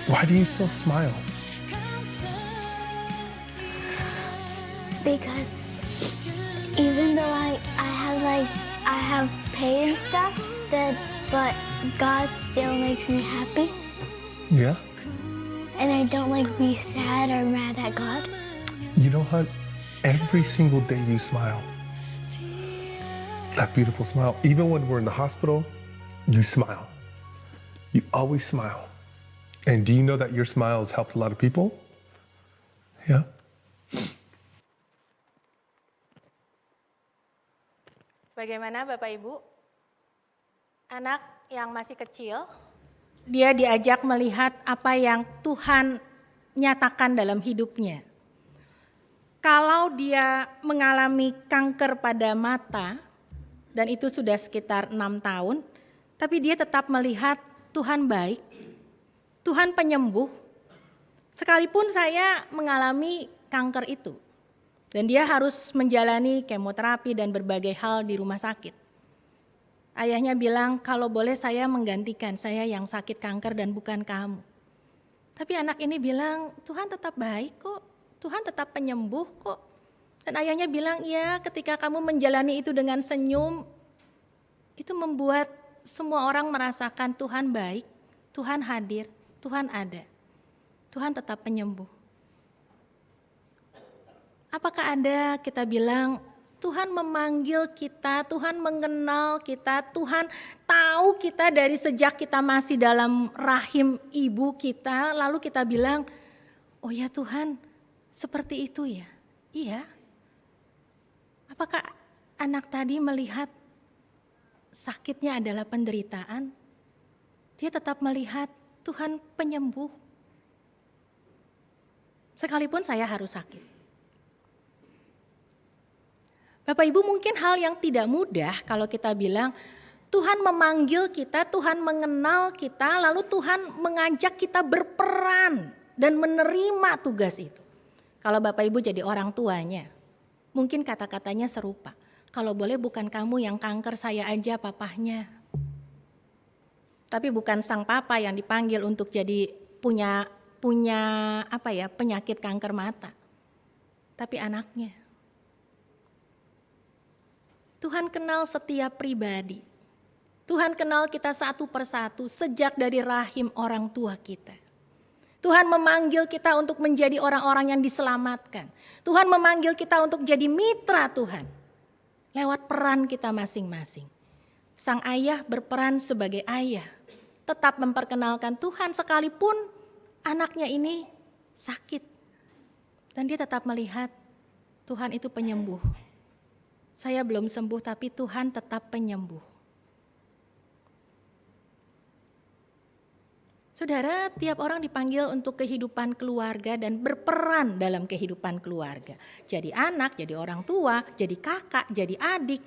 Why do you still smile? Because even though I have pain and stuff, but God still makes me happy, Yeah? and I don't like be sad or mad at God. You know what? Every single day you smile. That beautiful smile. Even when we're in the hospital, you smile. You always smile. And do you know that your smile has helped a lot of people? Yeah? Bagaimana Bapak Ibu? Anak yang masih kecil, dia diajak melihat apa yang Tuhan nyatakan dalam hidupnya. Kalau dia mengalami kanker pada mata, dan itu sudah sekitar 6 tahun, tapi dia tetap melihat Tuhan baik, Tuhan penyembuh. Sekalipun saya mengalami kanker itu, dan dia harus menjalani kemoterapi dan berbagai hal di rumah sakit. Ayahnya bilang, kalau boleh saya menggantikan, saya yang sakit kanker dan bukan kamu. Tapi anak ini bilang, Tuhan tetap baik kok, Tuhan tetap penyembuh kok. Dan ayahnya bilang, ya ketika kamu menjalani itu dengan senyum, itu membuat semua orang merasakan Tuhan baik, Tuhan hadir, Tuhan ada. Tuhan tetap penyembuh. Apakah ada kita bilang, Tuhan memanggil kita, Tuhan mengenal kita, Tuhan tahu kita dari sejak kita masih dalam rahim ibu kita, lalu kita bilang, oh ya Tuhan, seperti itu ya? Iya. Apakah anak tadi melihat sakitnya adalah penderitaan? Dia tetap melihat Tuhan penyembuh. Sekalipun saya harus sakit. Bapak Ibu, mungkin hal yang tidak mudah kalau kita bilang Tuhan memanggil kita, Tuhan mengenal kita, lalu Tuhan mengajak kita berperan dan menerima tugas itu. Kalau Bapak Ibu jadi orang tuanya, mungkin kata-katanya serupa. Kalau boleh bukan kamu yang kanker, saya aja papahnya. Tapi bukan sang papa yang dipanggil untuk jadi punya penyakit kanker mata. Tapi anaknya. Tuhan kenal setiap pribadi. Tuhan kenal kita satu persatu sejak dari rahim orang tua kita. Tuhan memanggil kita untuk menjadi orang-orang yang diselamatkan. Tuhan memanggil kita untuk jadi mitra Tuhan. Lewat peran kita masing-masing. Sang ayah berperan sebagai ayah. Tetap memperkenalkan Tuhan sekalipun anaknya ini sakit. Dan dia tetap melihat Tuhan itu penyembuh. Saya belum sembuh tapi Tuhan tetap penyembuh. Saudara, tiap orang dipanggil untuk kehidupan keluarga dan berperan dalam kehidupan keluarga. Jadi anak, jadi orang tua, jadi kakak, jadi adik.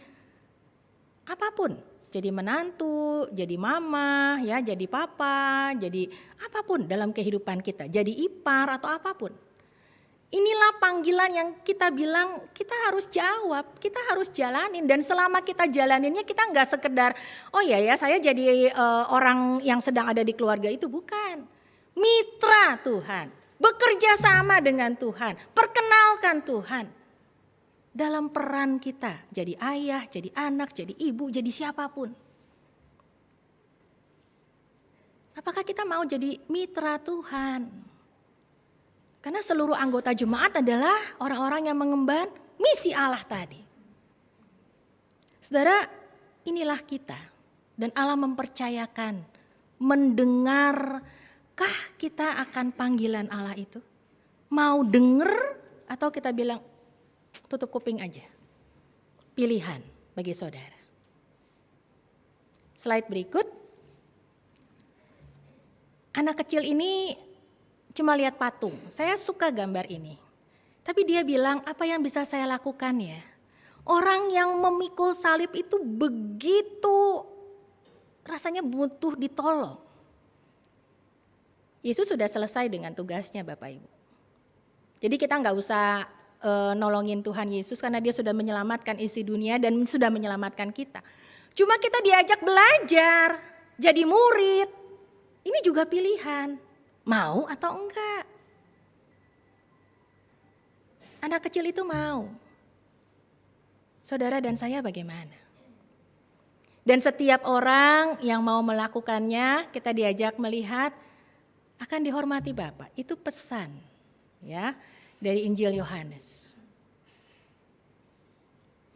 Apapun Jadi menantu, jadi mama, ya, jadi papa, jadi apapun dalam kehidupan kita, jadi ipar atau apapun. Inilah panggilan yang kita bilang kita harus jawab, kita harus jalanin, dan selama kita jalaninnya kita nggak sekedar oh ya saya jadi orang yang sedang ada di keluarga itu, bukan. Mitra Tuhan, bekerja sama dengan Tuhan, perkenalkan Tuhan. Dalam peran kita, jadi ayah, jadi anak, jadi ibu, jadi siapapun. Apakah kita mau jadi mitra Tuhan? Karena seluruh anggota jemaat adalah orang-orang yang mengemban misi Allah tadi. Saudara, inilah kita. Dan Allah mempercayakan, mendengarkah kita akan panggilan Allah itu? Mau denger atau kita bilang, tutup kuping aja. Pilihan bagi saudara. Slide berikut. Anak kecil ini cuma lihat patung. Saya suka gambar ini. Tapi dia bilang, apa yang bisa saya lakukan ya? Orang yang memikul salib itu begitu rasanya butuh ditolong. Yesus sudah selesai dengan tugasnya Bapak Ibu. Jadi kita nggak usah nolongin Tuhan Yesus karena dia sudah menyelamatkan isi dunia dan sudah menyelamatkan kita. Cuma kita diajak belajar, jadi murid. Ini juga pilihan, mau atau enggak. Anak kecil itu mau. Saudara dan saya bagaimana? Dan setiap orang yang mau melakukannya, kita diajak melihat akan dihormati Bapa. Itu pesan, ya. Dari Injil Yohanes.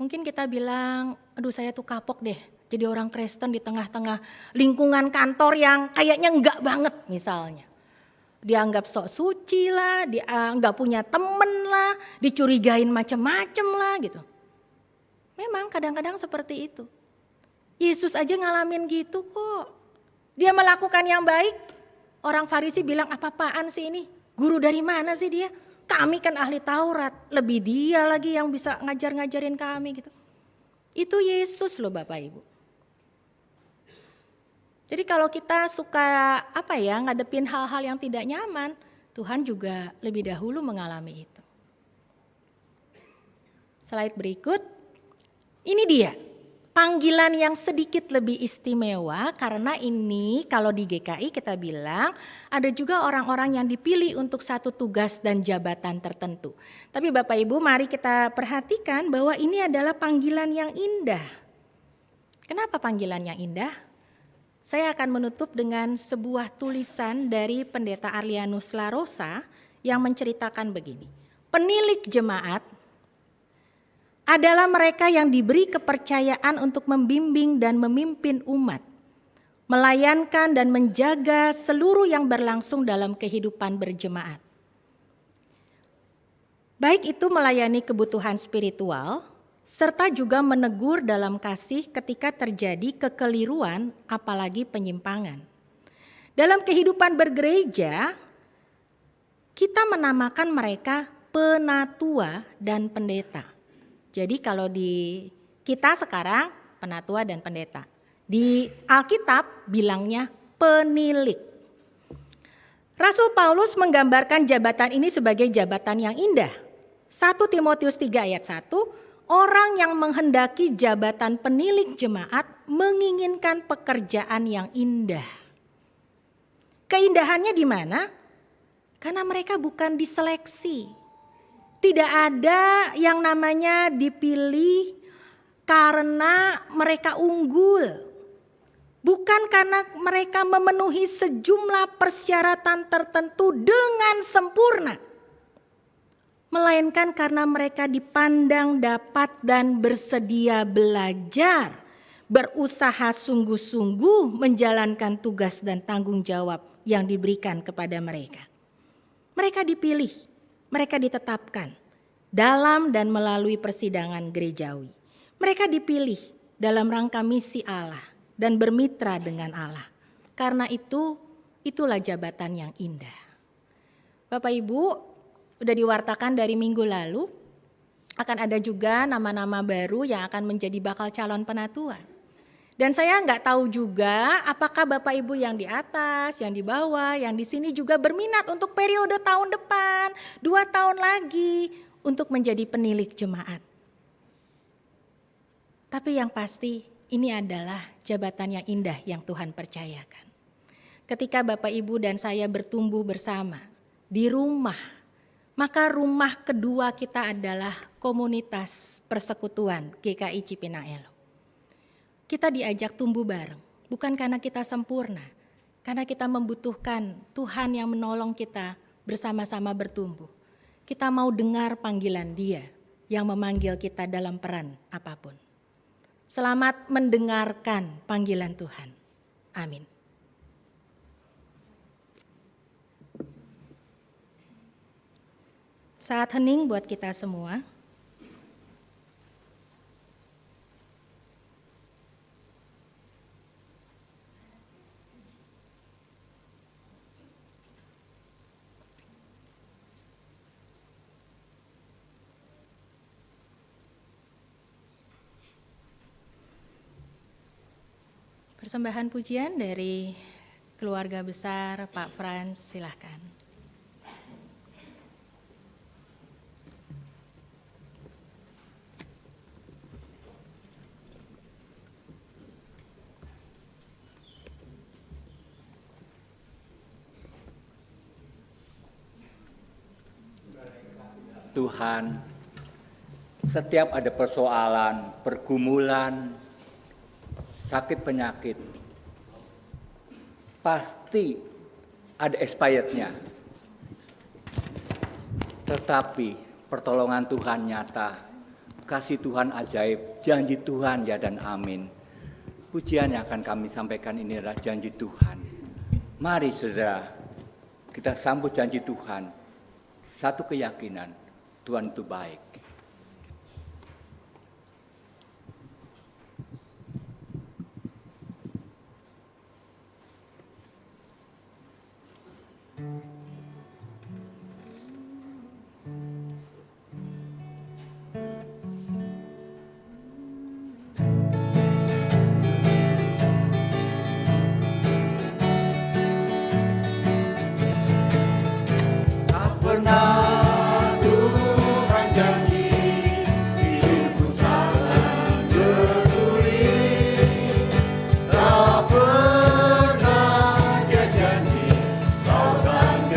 Mungkin kita bilang, aduh saya tuh kapok deh jadi orang Kristen di tengah-tengah lingkungan kantor yang kayaknya enggak banget misalnya. Dianggap sok suci lah, enggak punya temen lah, dicurigain macem-macem lah gitu. Memang kadang-kadang seperti itu. Yesus aja ngalamin gitu kok. Dia melakukan yang baik, orang Farisi bilang apa-apaan sih ini? Guru dari mana sih dia? Kami kan ahli Taurat, lebih dia lagi yang bisa ngajar-ngajarin kami gitu. Itu Yesus loh Bapak Ibu. Jadi kalau kita suka ngadepin hal-hal yang tidak nyaman, Tuhan juga lebih dahulu mengalami itu. Slide berikut, ini dia. Panggilan yang sedikit lebih istimewa karena ini kalau di GKI kita bilang ada juga orang-orang yang dipilih untuk satu tugas dan jabatan tertentu. Tapi Bapak Ibu mari kita perhatikan bahwa ini adalah panggilan yang indah. Kenapa panggilan yang indah? Saya akan menutup dengan sebuah tulisan dari Pendeta Arlianus Larosa yang menceritakan begini. Penilik jemaat adalah mereka yang diberi kepercayaan untuk membimbing dan memimpin umat, melayankan dan menjaga seluruh yang berlangsung dalam kehidupan berjemaat. Baik itu melayani kebutuhan spiritual, serta juga menegur dalam kasih ketika terjadi kekeliruan, apalagi penyimpangan. Dalam kehidupan bergereja, kita menamakan mereka penatua dan pendeta. Jadi kalau di kita sekarang penatua dan pendeta. Di Alkitab bilangnya penilik. Rasul Paulus menggambarkan jabatan ini sebagai jabatan yang indah. 1 Timotius 3 ayat 1, orang yang menghendaki jabatan penilik jemaat menginginkan pekerjaan yang indah. Keindahannya di mana? Karena mereka bukan diseleksi. Tidak ada yang namanya dipilih karena mereka unggul. Bukan karena mereka memenuhi sejumlah persyaratan tertentu dengan sempurna. Melainkan karena mereka dipandang dapat dan bersedia belajar. Berusaha sungguh-sungguh menjalankan tugas dan tanggung jawab yang diberikan kepada mereka. Mereka dipilih. Mereka ditetapkan dalam dan melalui persidangan gerejawi. Mereka dipilih dalam rangka misi Allah dan bermitra dengan Allah. Karena itulah jabatan yang indah. Bapak Ibu, udah diwartakan dari minggu lalu, akan ada juga nama-nama baru yang akan menjadi bakal calon penatua. Dan saya nggak tahu juga apakah Bapak Ibu yang di atas, yang di bawah, yang di sini juga berminat untuk periode tahun depan, 2 tahun lagi untuk menjadi penilik jemaat. Tapi yang pasti ini adalah jabatan yang indah yang Tuhan percayakan. Ketika Bapak Ibu dan saya bertumbuh bersama di rumah, maka rumah kedua kita adalah komunitas persekutuan GKI Cipinang Elo. Kita diajak tumbuh bareng, bukan karena kita sempurna, karena kita membutuhkan Tuhan yang menolong kita bersama-sama bertumbuh. Kita mau dengar panggilan Dia yang memanggil kita dalam peran apapun. Selamat mendengarkan panggilan Tuhan. Amin. Saat hening buat kita semua. Persembahan pujian dari keluarga besar Pak Frans, silahkan. Tuhan, setiap ada persoalan, pergumulan, sakit penyakit, pasti ada expirednya. Tetapi pertolongan Tuhan nyata, kasih Tuhan ajaib, janji Tuhan ya dan amin. Pujian yang akan kami sampaikan ini adalah janji Tuhan. Mari saudara, kita sambut janji Tuhan. Satu keyakinan, Tuhan itu baik. Kau kan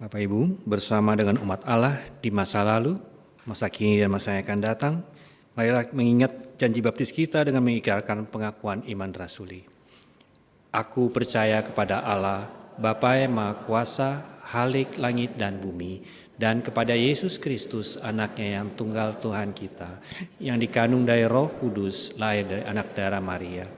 Bapak Ibu, bersama dengan umat Allah di masa lalu, masa kini dan masa yang akan datang, marilah mengingat janji baptis kita dengan mengikrarkan pengakuan iman rasuli. Aku percaya kepada Allah, Bapa yang Maha Kuasa, Khalik langit dan bumi, dan kepada Yesus Kristus, anaknya yang tunggal Tuhan kita, yang dikandung dari Roh Kudus, lahir dari anak darah Maria,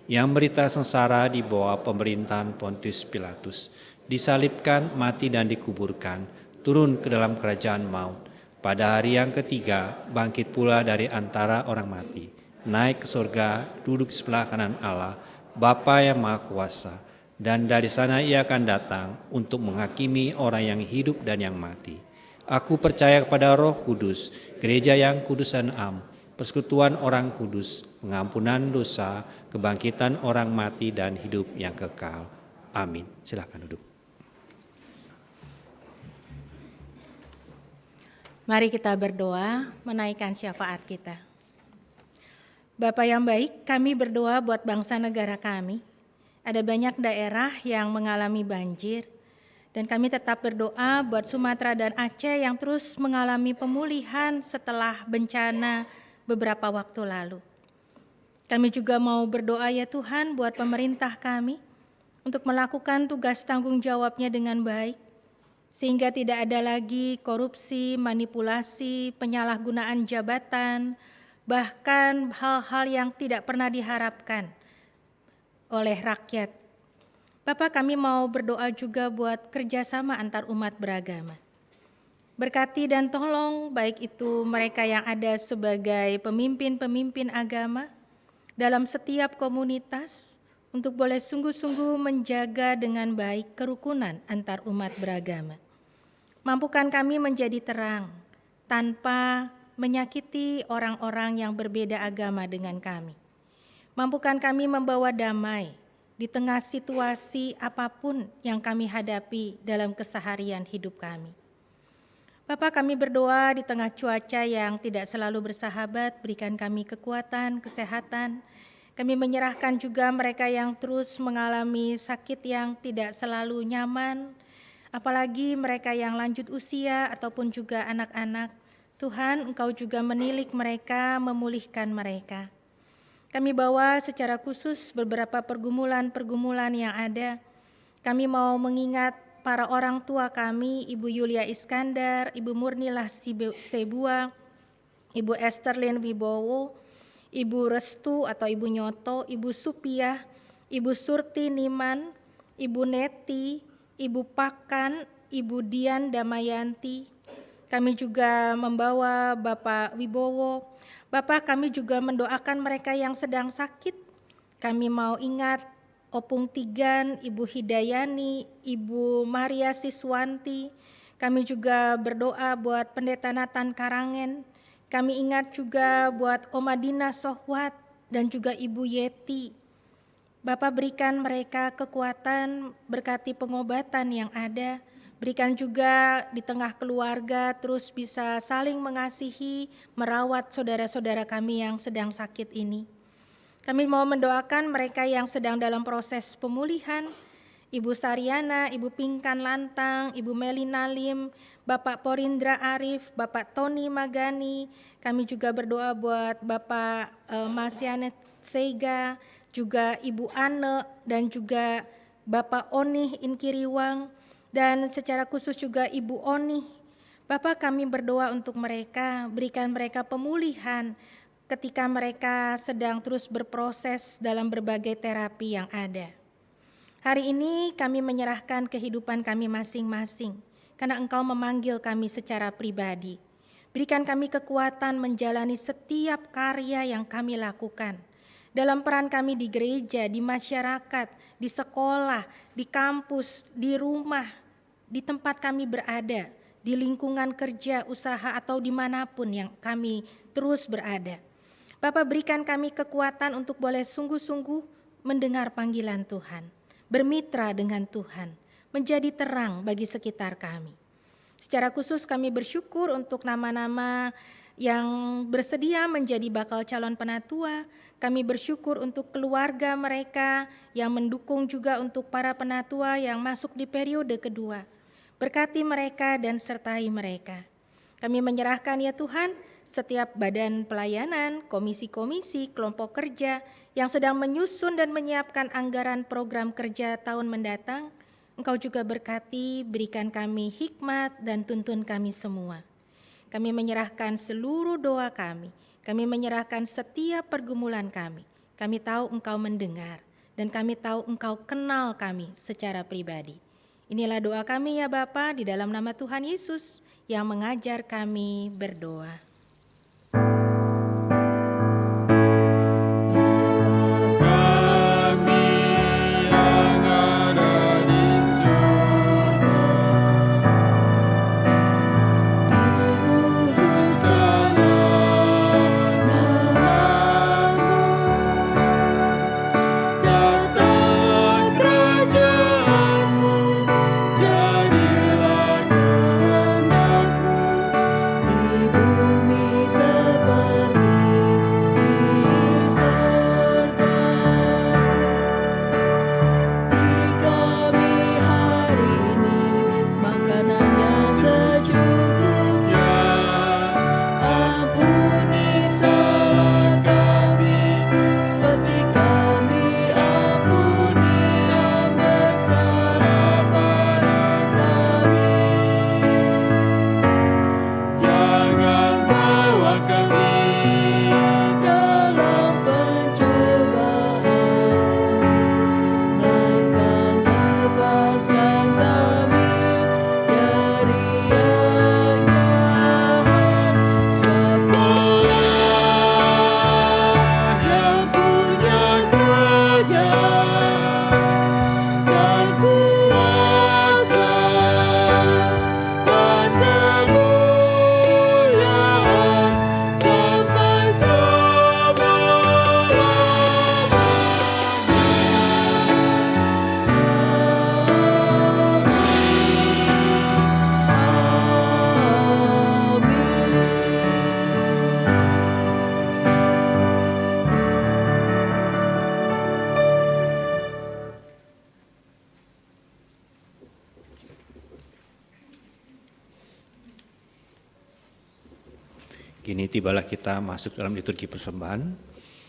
yang menderita sengsara di bawah pemerintahan Pontius Pilatus, disalibkan, mati dan dikuburkan, turun ke dalam kerajaan maut. Pada hari yang ketiga, bangkit pula dari antara orang mati, naik ke surga, duduk sebelah kanan Allah, Bapa yang Maha Kuasa, dan dari sana ia akan datang untuk menghakimi orang yang hidup dan yang mati. Aku percaya kepada Roh Kudus, gereja yang kudus dan am, persekutuan orang kudus, pengampunan dosa, kebangkitan orang mati dan hidup yang kekal. Amin. Silakan duduk. Mari kita berdoa menaikkan syafaat kita. Bapa yang baik, kami berdoa buat bangsa negara kami. Ada banyak daerah yang mengalami banjir, dan kami tetap berdoa buat Sumatera dan Aceh yang terus mengalami pemulihan setelah bencana beberapa waktu lalu. Kami juga mau berdoa ya Tuhan buat pemerintah kami untuk melakukan tugas tanggung jawabnya dengan baik, sehingga tidak ada lagi korupsi, manipulasi, penyalahgunaan jabatan, bahkan hal-hal yang tidak pernah diharapkan oleh rakyat. Bapak, kami mau berdoa juga buat kerjasama antar umat beragama. Berkati dan tolong baik itu mereka yang ada sebagai pemimpin-pemimpin agama dalam setiap komunitas untuk boleh sungguh-sungguh menjaga dengan baik kerukunan antar umat beragama. Mampukan kami menjadi terang tanpa menyakiti orang-orang yang berbeda agama dengan kami. Mampukan kami membawa damai di tengah situasi apapun yang kami hadapi dalam keseharian hidup kami. Bapak, kami berdoa di tengah cuaca yang tidak selalu bersahabat, berikan kami kekuatan, kesehatan. Kami menyerahkan juga mereka yang terus mengalami sakit yang tidak selalu nyaman, apalagi mereka yang lanjut usia ataupun juga anak-anak. Tuhan, Engkau juga menilik mereka, memulihkan mereka. Kami bawa secara khusus beberapa pergumulan-pergumulan yang ada. Kami mau mengingat para orang tua kami, Ibu Yulia Iskandar, Ibu Murnilah Sebua, Ibu Esterlin Wibowo, Ibu Restu atau Ibu Nyoto, Ibu Supiah, Ibu Surti Niman, Ibu Neti, Ibu Pakan, Ibu Dian Damayanti. Kami juga membawa Bapak Wibowo. Bapak, kami juga mendoakan mereka yang sedang sakit. Kami mau ingat Opung Tigan, Ibu Hidayani, Ibu Maria Siswanti. Kami juga berdoa buat Pendeta Nathan Karangen. Kami ingat juga buat Oma Dina Sohwat dan juga Ibu Yeti. Bapak, berikan mereka kekuatan, berkati pengobatan yang ada. Berikan juga di tengah keluarga terus bisa saling mengasihi, merawat saudara-saudara kami yang sedang sakit ini. Kami mau mendoakan mereka yang sedang dalam proses pemulihan, Ibu Sariana, Ibu Pingkan Lantang, Ibu Melina Lim, Bapak Porindra Arif, Bapak Tony Magani. Kami juga berdoa buat Bapak Masyanet Sega, juga Ibu Ane dan juga Bapak Onih Inkiriwang, dan secara khusus juga Ibu Onih. Bapak, kami berdoa untuk mereka, berikan mereka pemulihan ketika mereka sedang terus berproses dalam berbagai terapi yang ada. Hari ini kami menyerahkan kehidupan kami masing-masing, karena Engkau memanggil kami secara pribadi. Berikan kami kekuatan menjalani setiap karya yang kami lakukan. Dalam peran kami di gereja, di masyarakat, di sekolah, di kampus, di rumah, di tempat kami berada, di lingkungan kerja, usaha, atau dimanapun yang kami terus berada. Bapak, berikan kami kekuatan untuk boleh sungguh-sungguh mendengar panggilan Tuhan, bermitra dengan Tuhan, menjadi terang bagi sekitar kami. Secara khusus kami bersyukur untuk nama-nama yang bersedia menjadi bakal calon penatua. Kami bersyukur untuk keluarga mereka yang mendukung juga untuk para penatua yang masuk di periode kedua. Berkati mereka dan sertai mereka. Kami menyerahkan ya Tuhan setiap badan pelayanan, komisi-komisi, kelompok kerja yang sedang menyusun dan menyiapkan anggaran program kerja tahun mendatang. Engkau juga berkati, berikan kami hikmat dan tuntun kami semua. Kami menyerahkan seluruh doa kami menyerahkan setiap pergumulan kami. Kami tahu Engkau mendengar dan kami tahu Engkau kenal kami secara pribadi. Inilah doa kami ya Bapa, di dalam nama Tuhan Yesus yang mengajar kami berdoa. Kini tibalah kita masuk dalam liturgi persembahan.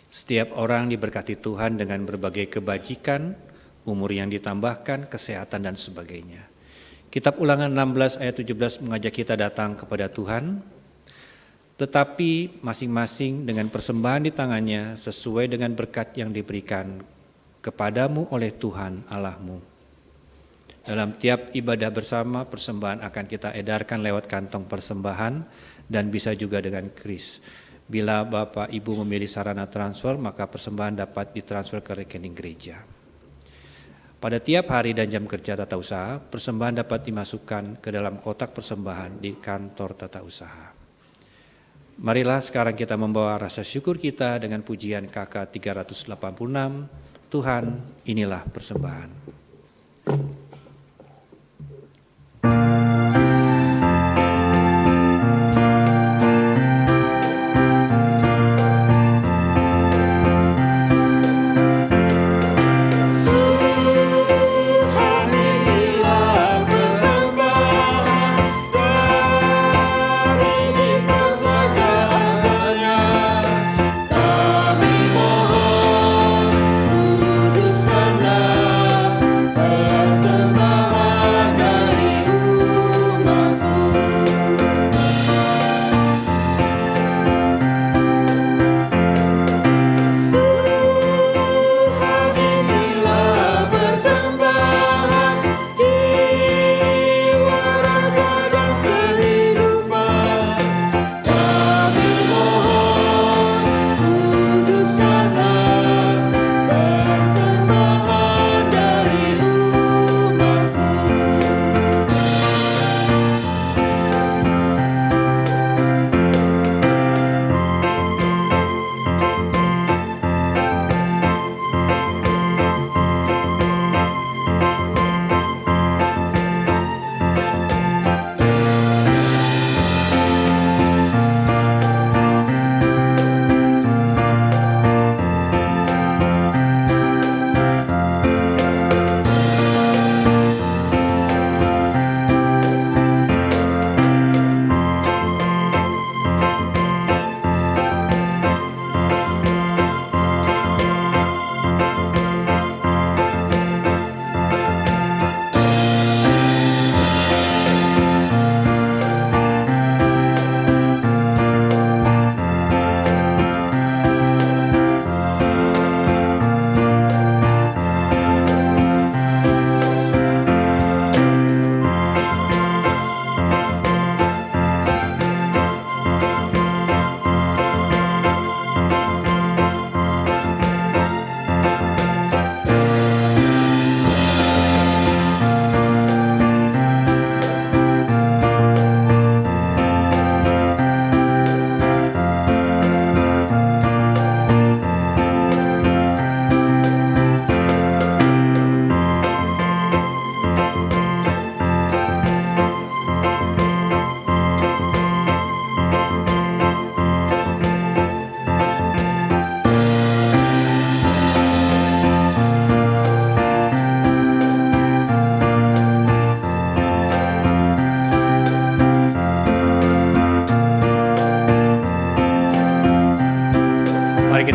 Setiap orang diberkati Tuhan dengan berbagai kebajikan, umur yang ditambahkan, kesehatan dan sebagainya. Kitab Ulangan 16 ayat 17 mengajak kita datang kepada Tuhan, tetapi masing-masing dengan persembahan di tangannya sesuai dengan berkat yang diberikan kepadamu oleh Tuhan Allahmu. Dalam tiap ibadah bersama, persembahan akan kita edarkan lewat kantong persembahan dan bisa juga dengan kris. Bila Bapak Ibu memilih sarana transfer, maka persembahan dapat ditransfer ke rekening gereja. Pada tiap hari dan jam kerja tata usaha, persembahan dapat dimasukkan ke dalam kotak persembahan di kantor tata usaha. Marilah sekarang kita membawa rasa syukur kita dengan pujian KK 386, Tuhan inilah persembahan. Kuduskanlah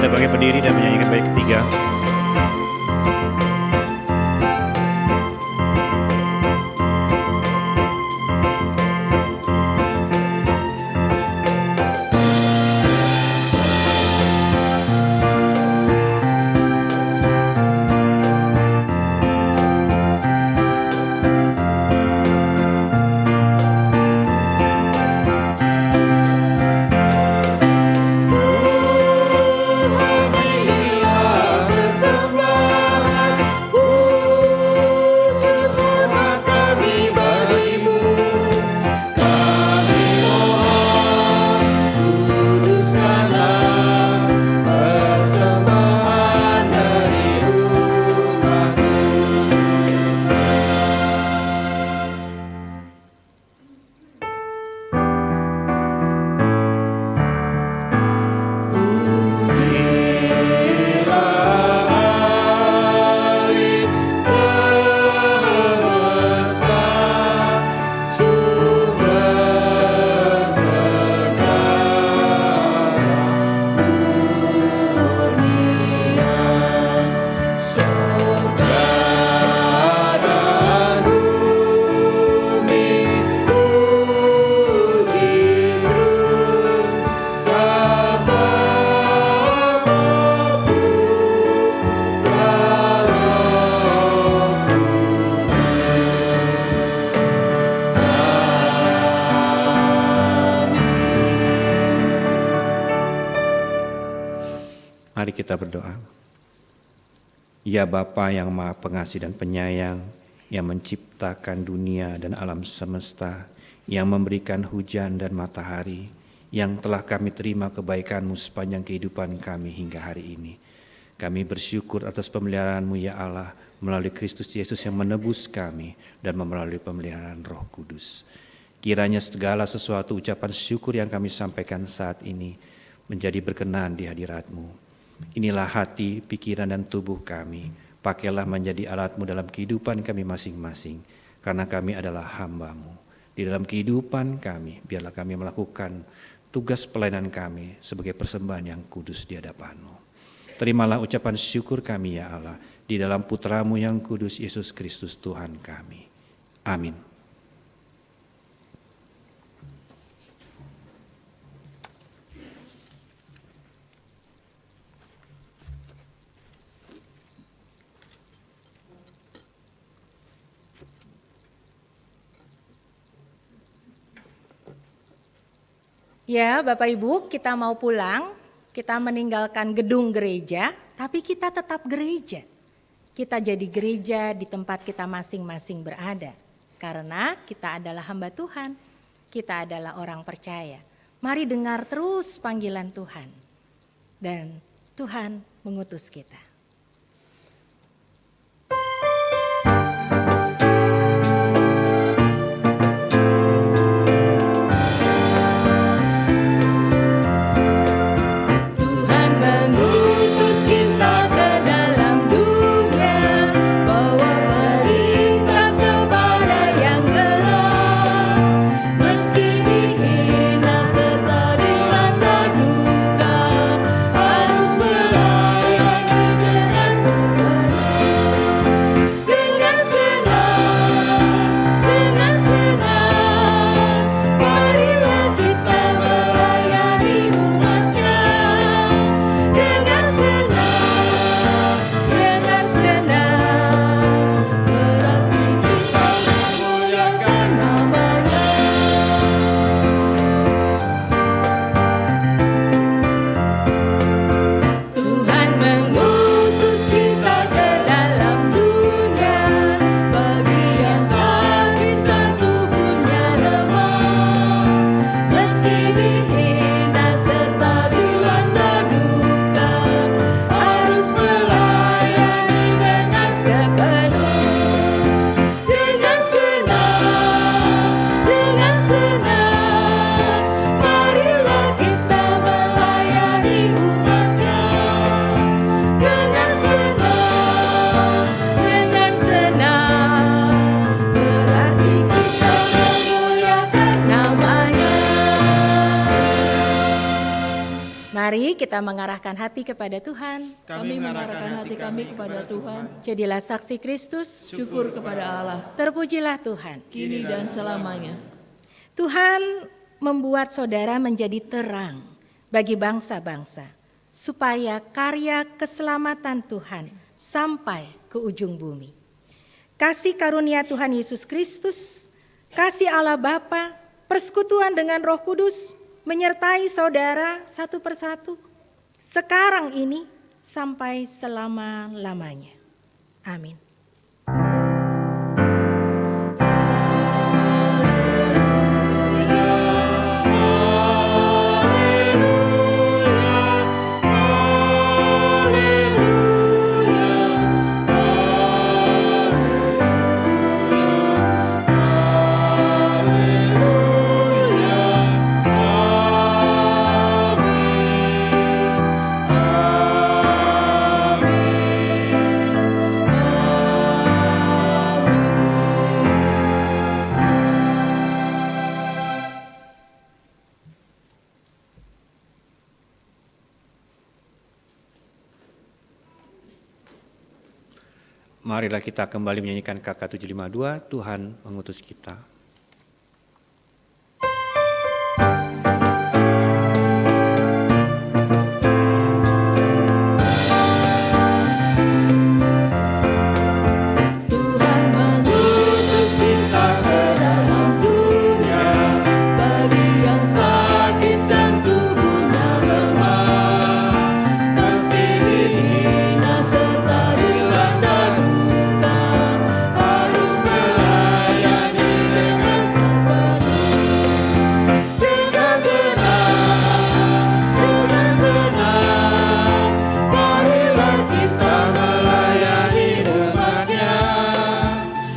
kita bagi berdiri dan menyanyikan bait ketiga. Mari kita berdoa. Ya Bapa yang Maha Pengasih dan Penyayang, yang menciptakan dunia dan alam semesta, yang memberikan hujan dan matahari, yang telah kami terima kebaikan-Mu sepanjang kehidupan kami hingga hari ini. Kami bersyukur atas pemeliharaan-Mu ya Allah, melalui Kristus Yesus yang menebus kami dan melalui pemeliharaan Roh Kudus. Kiranya segala sesuatu ucapan syukur yang kami sampaikan saat ini menjadi berkenan di hadirat-Mu. Inilah hati, pikiran, dan tubuh kami. Pakailah menjadi alat-Mu dalam kehidupan kami masing-masing, karena kami adalah hamba-Mu. Di dalam kehidupan kami, biarlah kami melakukan tugas pelayanan kami sebagai persembahan yang kudus di hadapan-Mu. Terimalah ucapan syukur kami ya Allah, di dalam Putra-Mu yang kudus, Yesus Kristus Tuhan kami. Amin. Ya, Bapak Ibu, kita mau pulang, kita meninggalkan gedung gereja, tapi kita tetap gereja. Kita jadi gereja di tempat kita masing-masing berada. Karena kita adalah hamba Tuhan, kita adalah orang percaya. Mari dengar terus panggilan Tuhan. Dan Tuhan mengutus kita. Harus melayani Mari kita mengarahkan hati kepada Tuhan. Kami mengarahkan hati kami kepada Tuhan. Jadilah saksi Kristus. Syukur kepada Allah, Terpujilah Tuhan. kini dan selamanya. Tuhan membuat saudara menjadi terang bagi bangsa-bangsa, supaya karya keselamatan Tuhan sampai ke ujung bumi. Kasih karunia Tuhan Yesus Kristus, kasih Allah Bapa, persekutuan dengan Roh Kudus, menyertai saudara satu persatu, sekarang ini sampai selama-lamanya. Amin. Marilah kita kembali menyanyikan KK 752, Tuhan mengutus kita. Tuhan mengutus kita ke dalam dunia, bagi yang sakit dan tubuhnya lemah, meski dihina serta dilanda duka, harus melayani dengan sepenuh. Dengan senang, marilah kita melayani umatnya.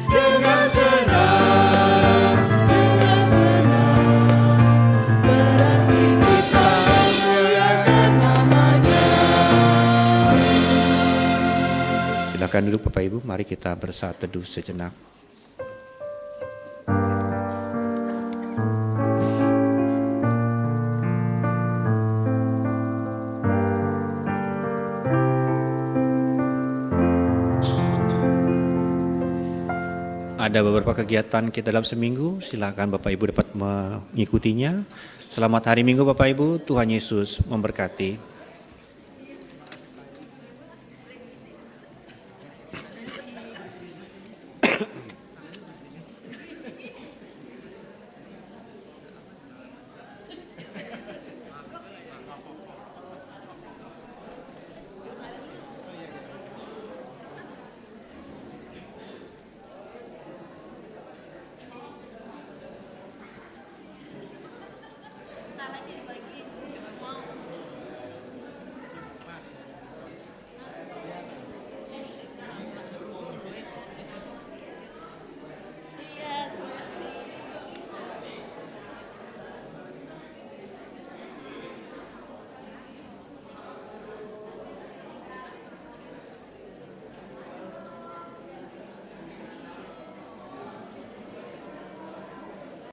Dengan senang, berarti kita memuliakan namanya. Silakan duduk Bapak Ibu, mari kita bersaat teduh sejenak. Ada beberapa kegiatan kita dalam seminggu, silakan Bapak Ibu dapat mengikutinya. Selamat hari Minggu Bapak Ibu, Tuhan Yesus memberkati.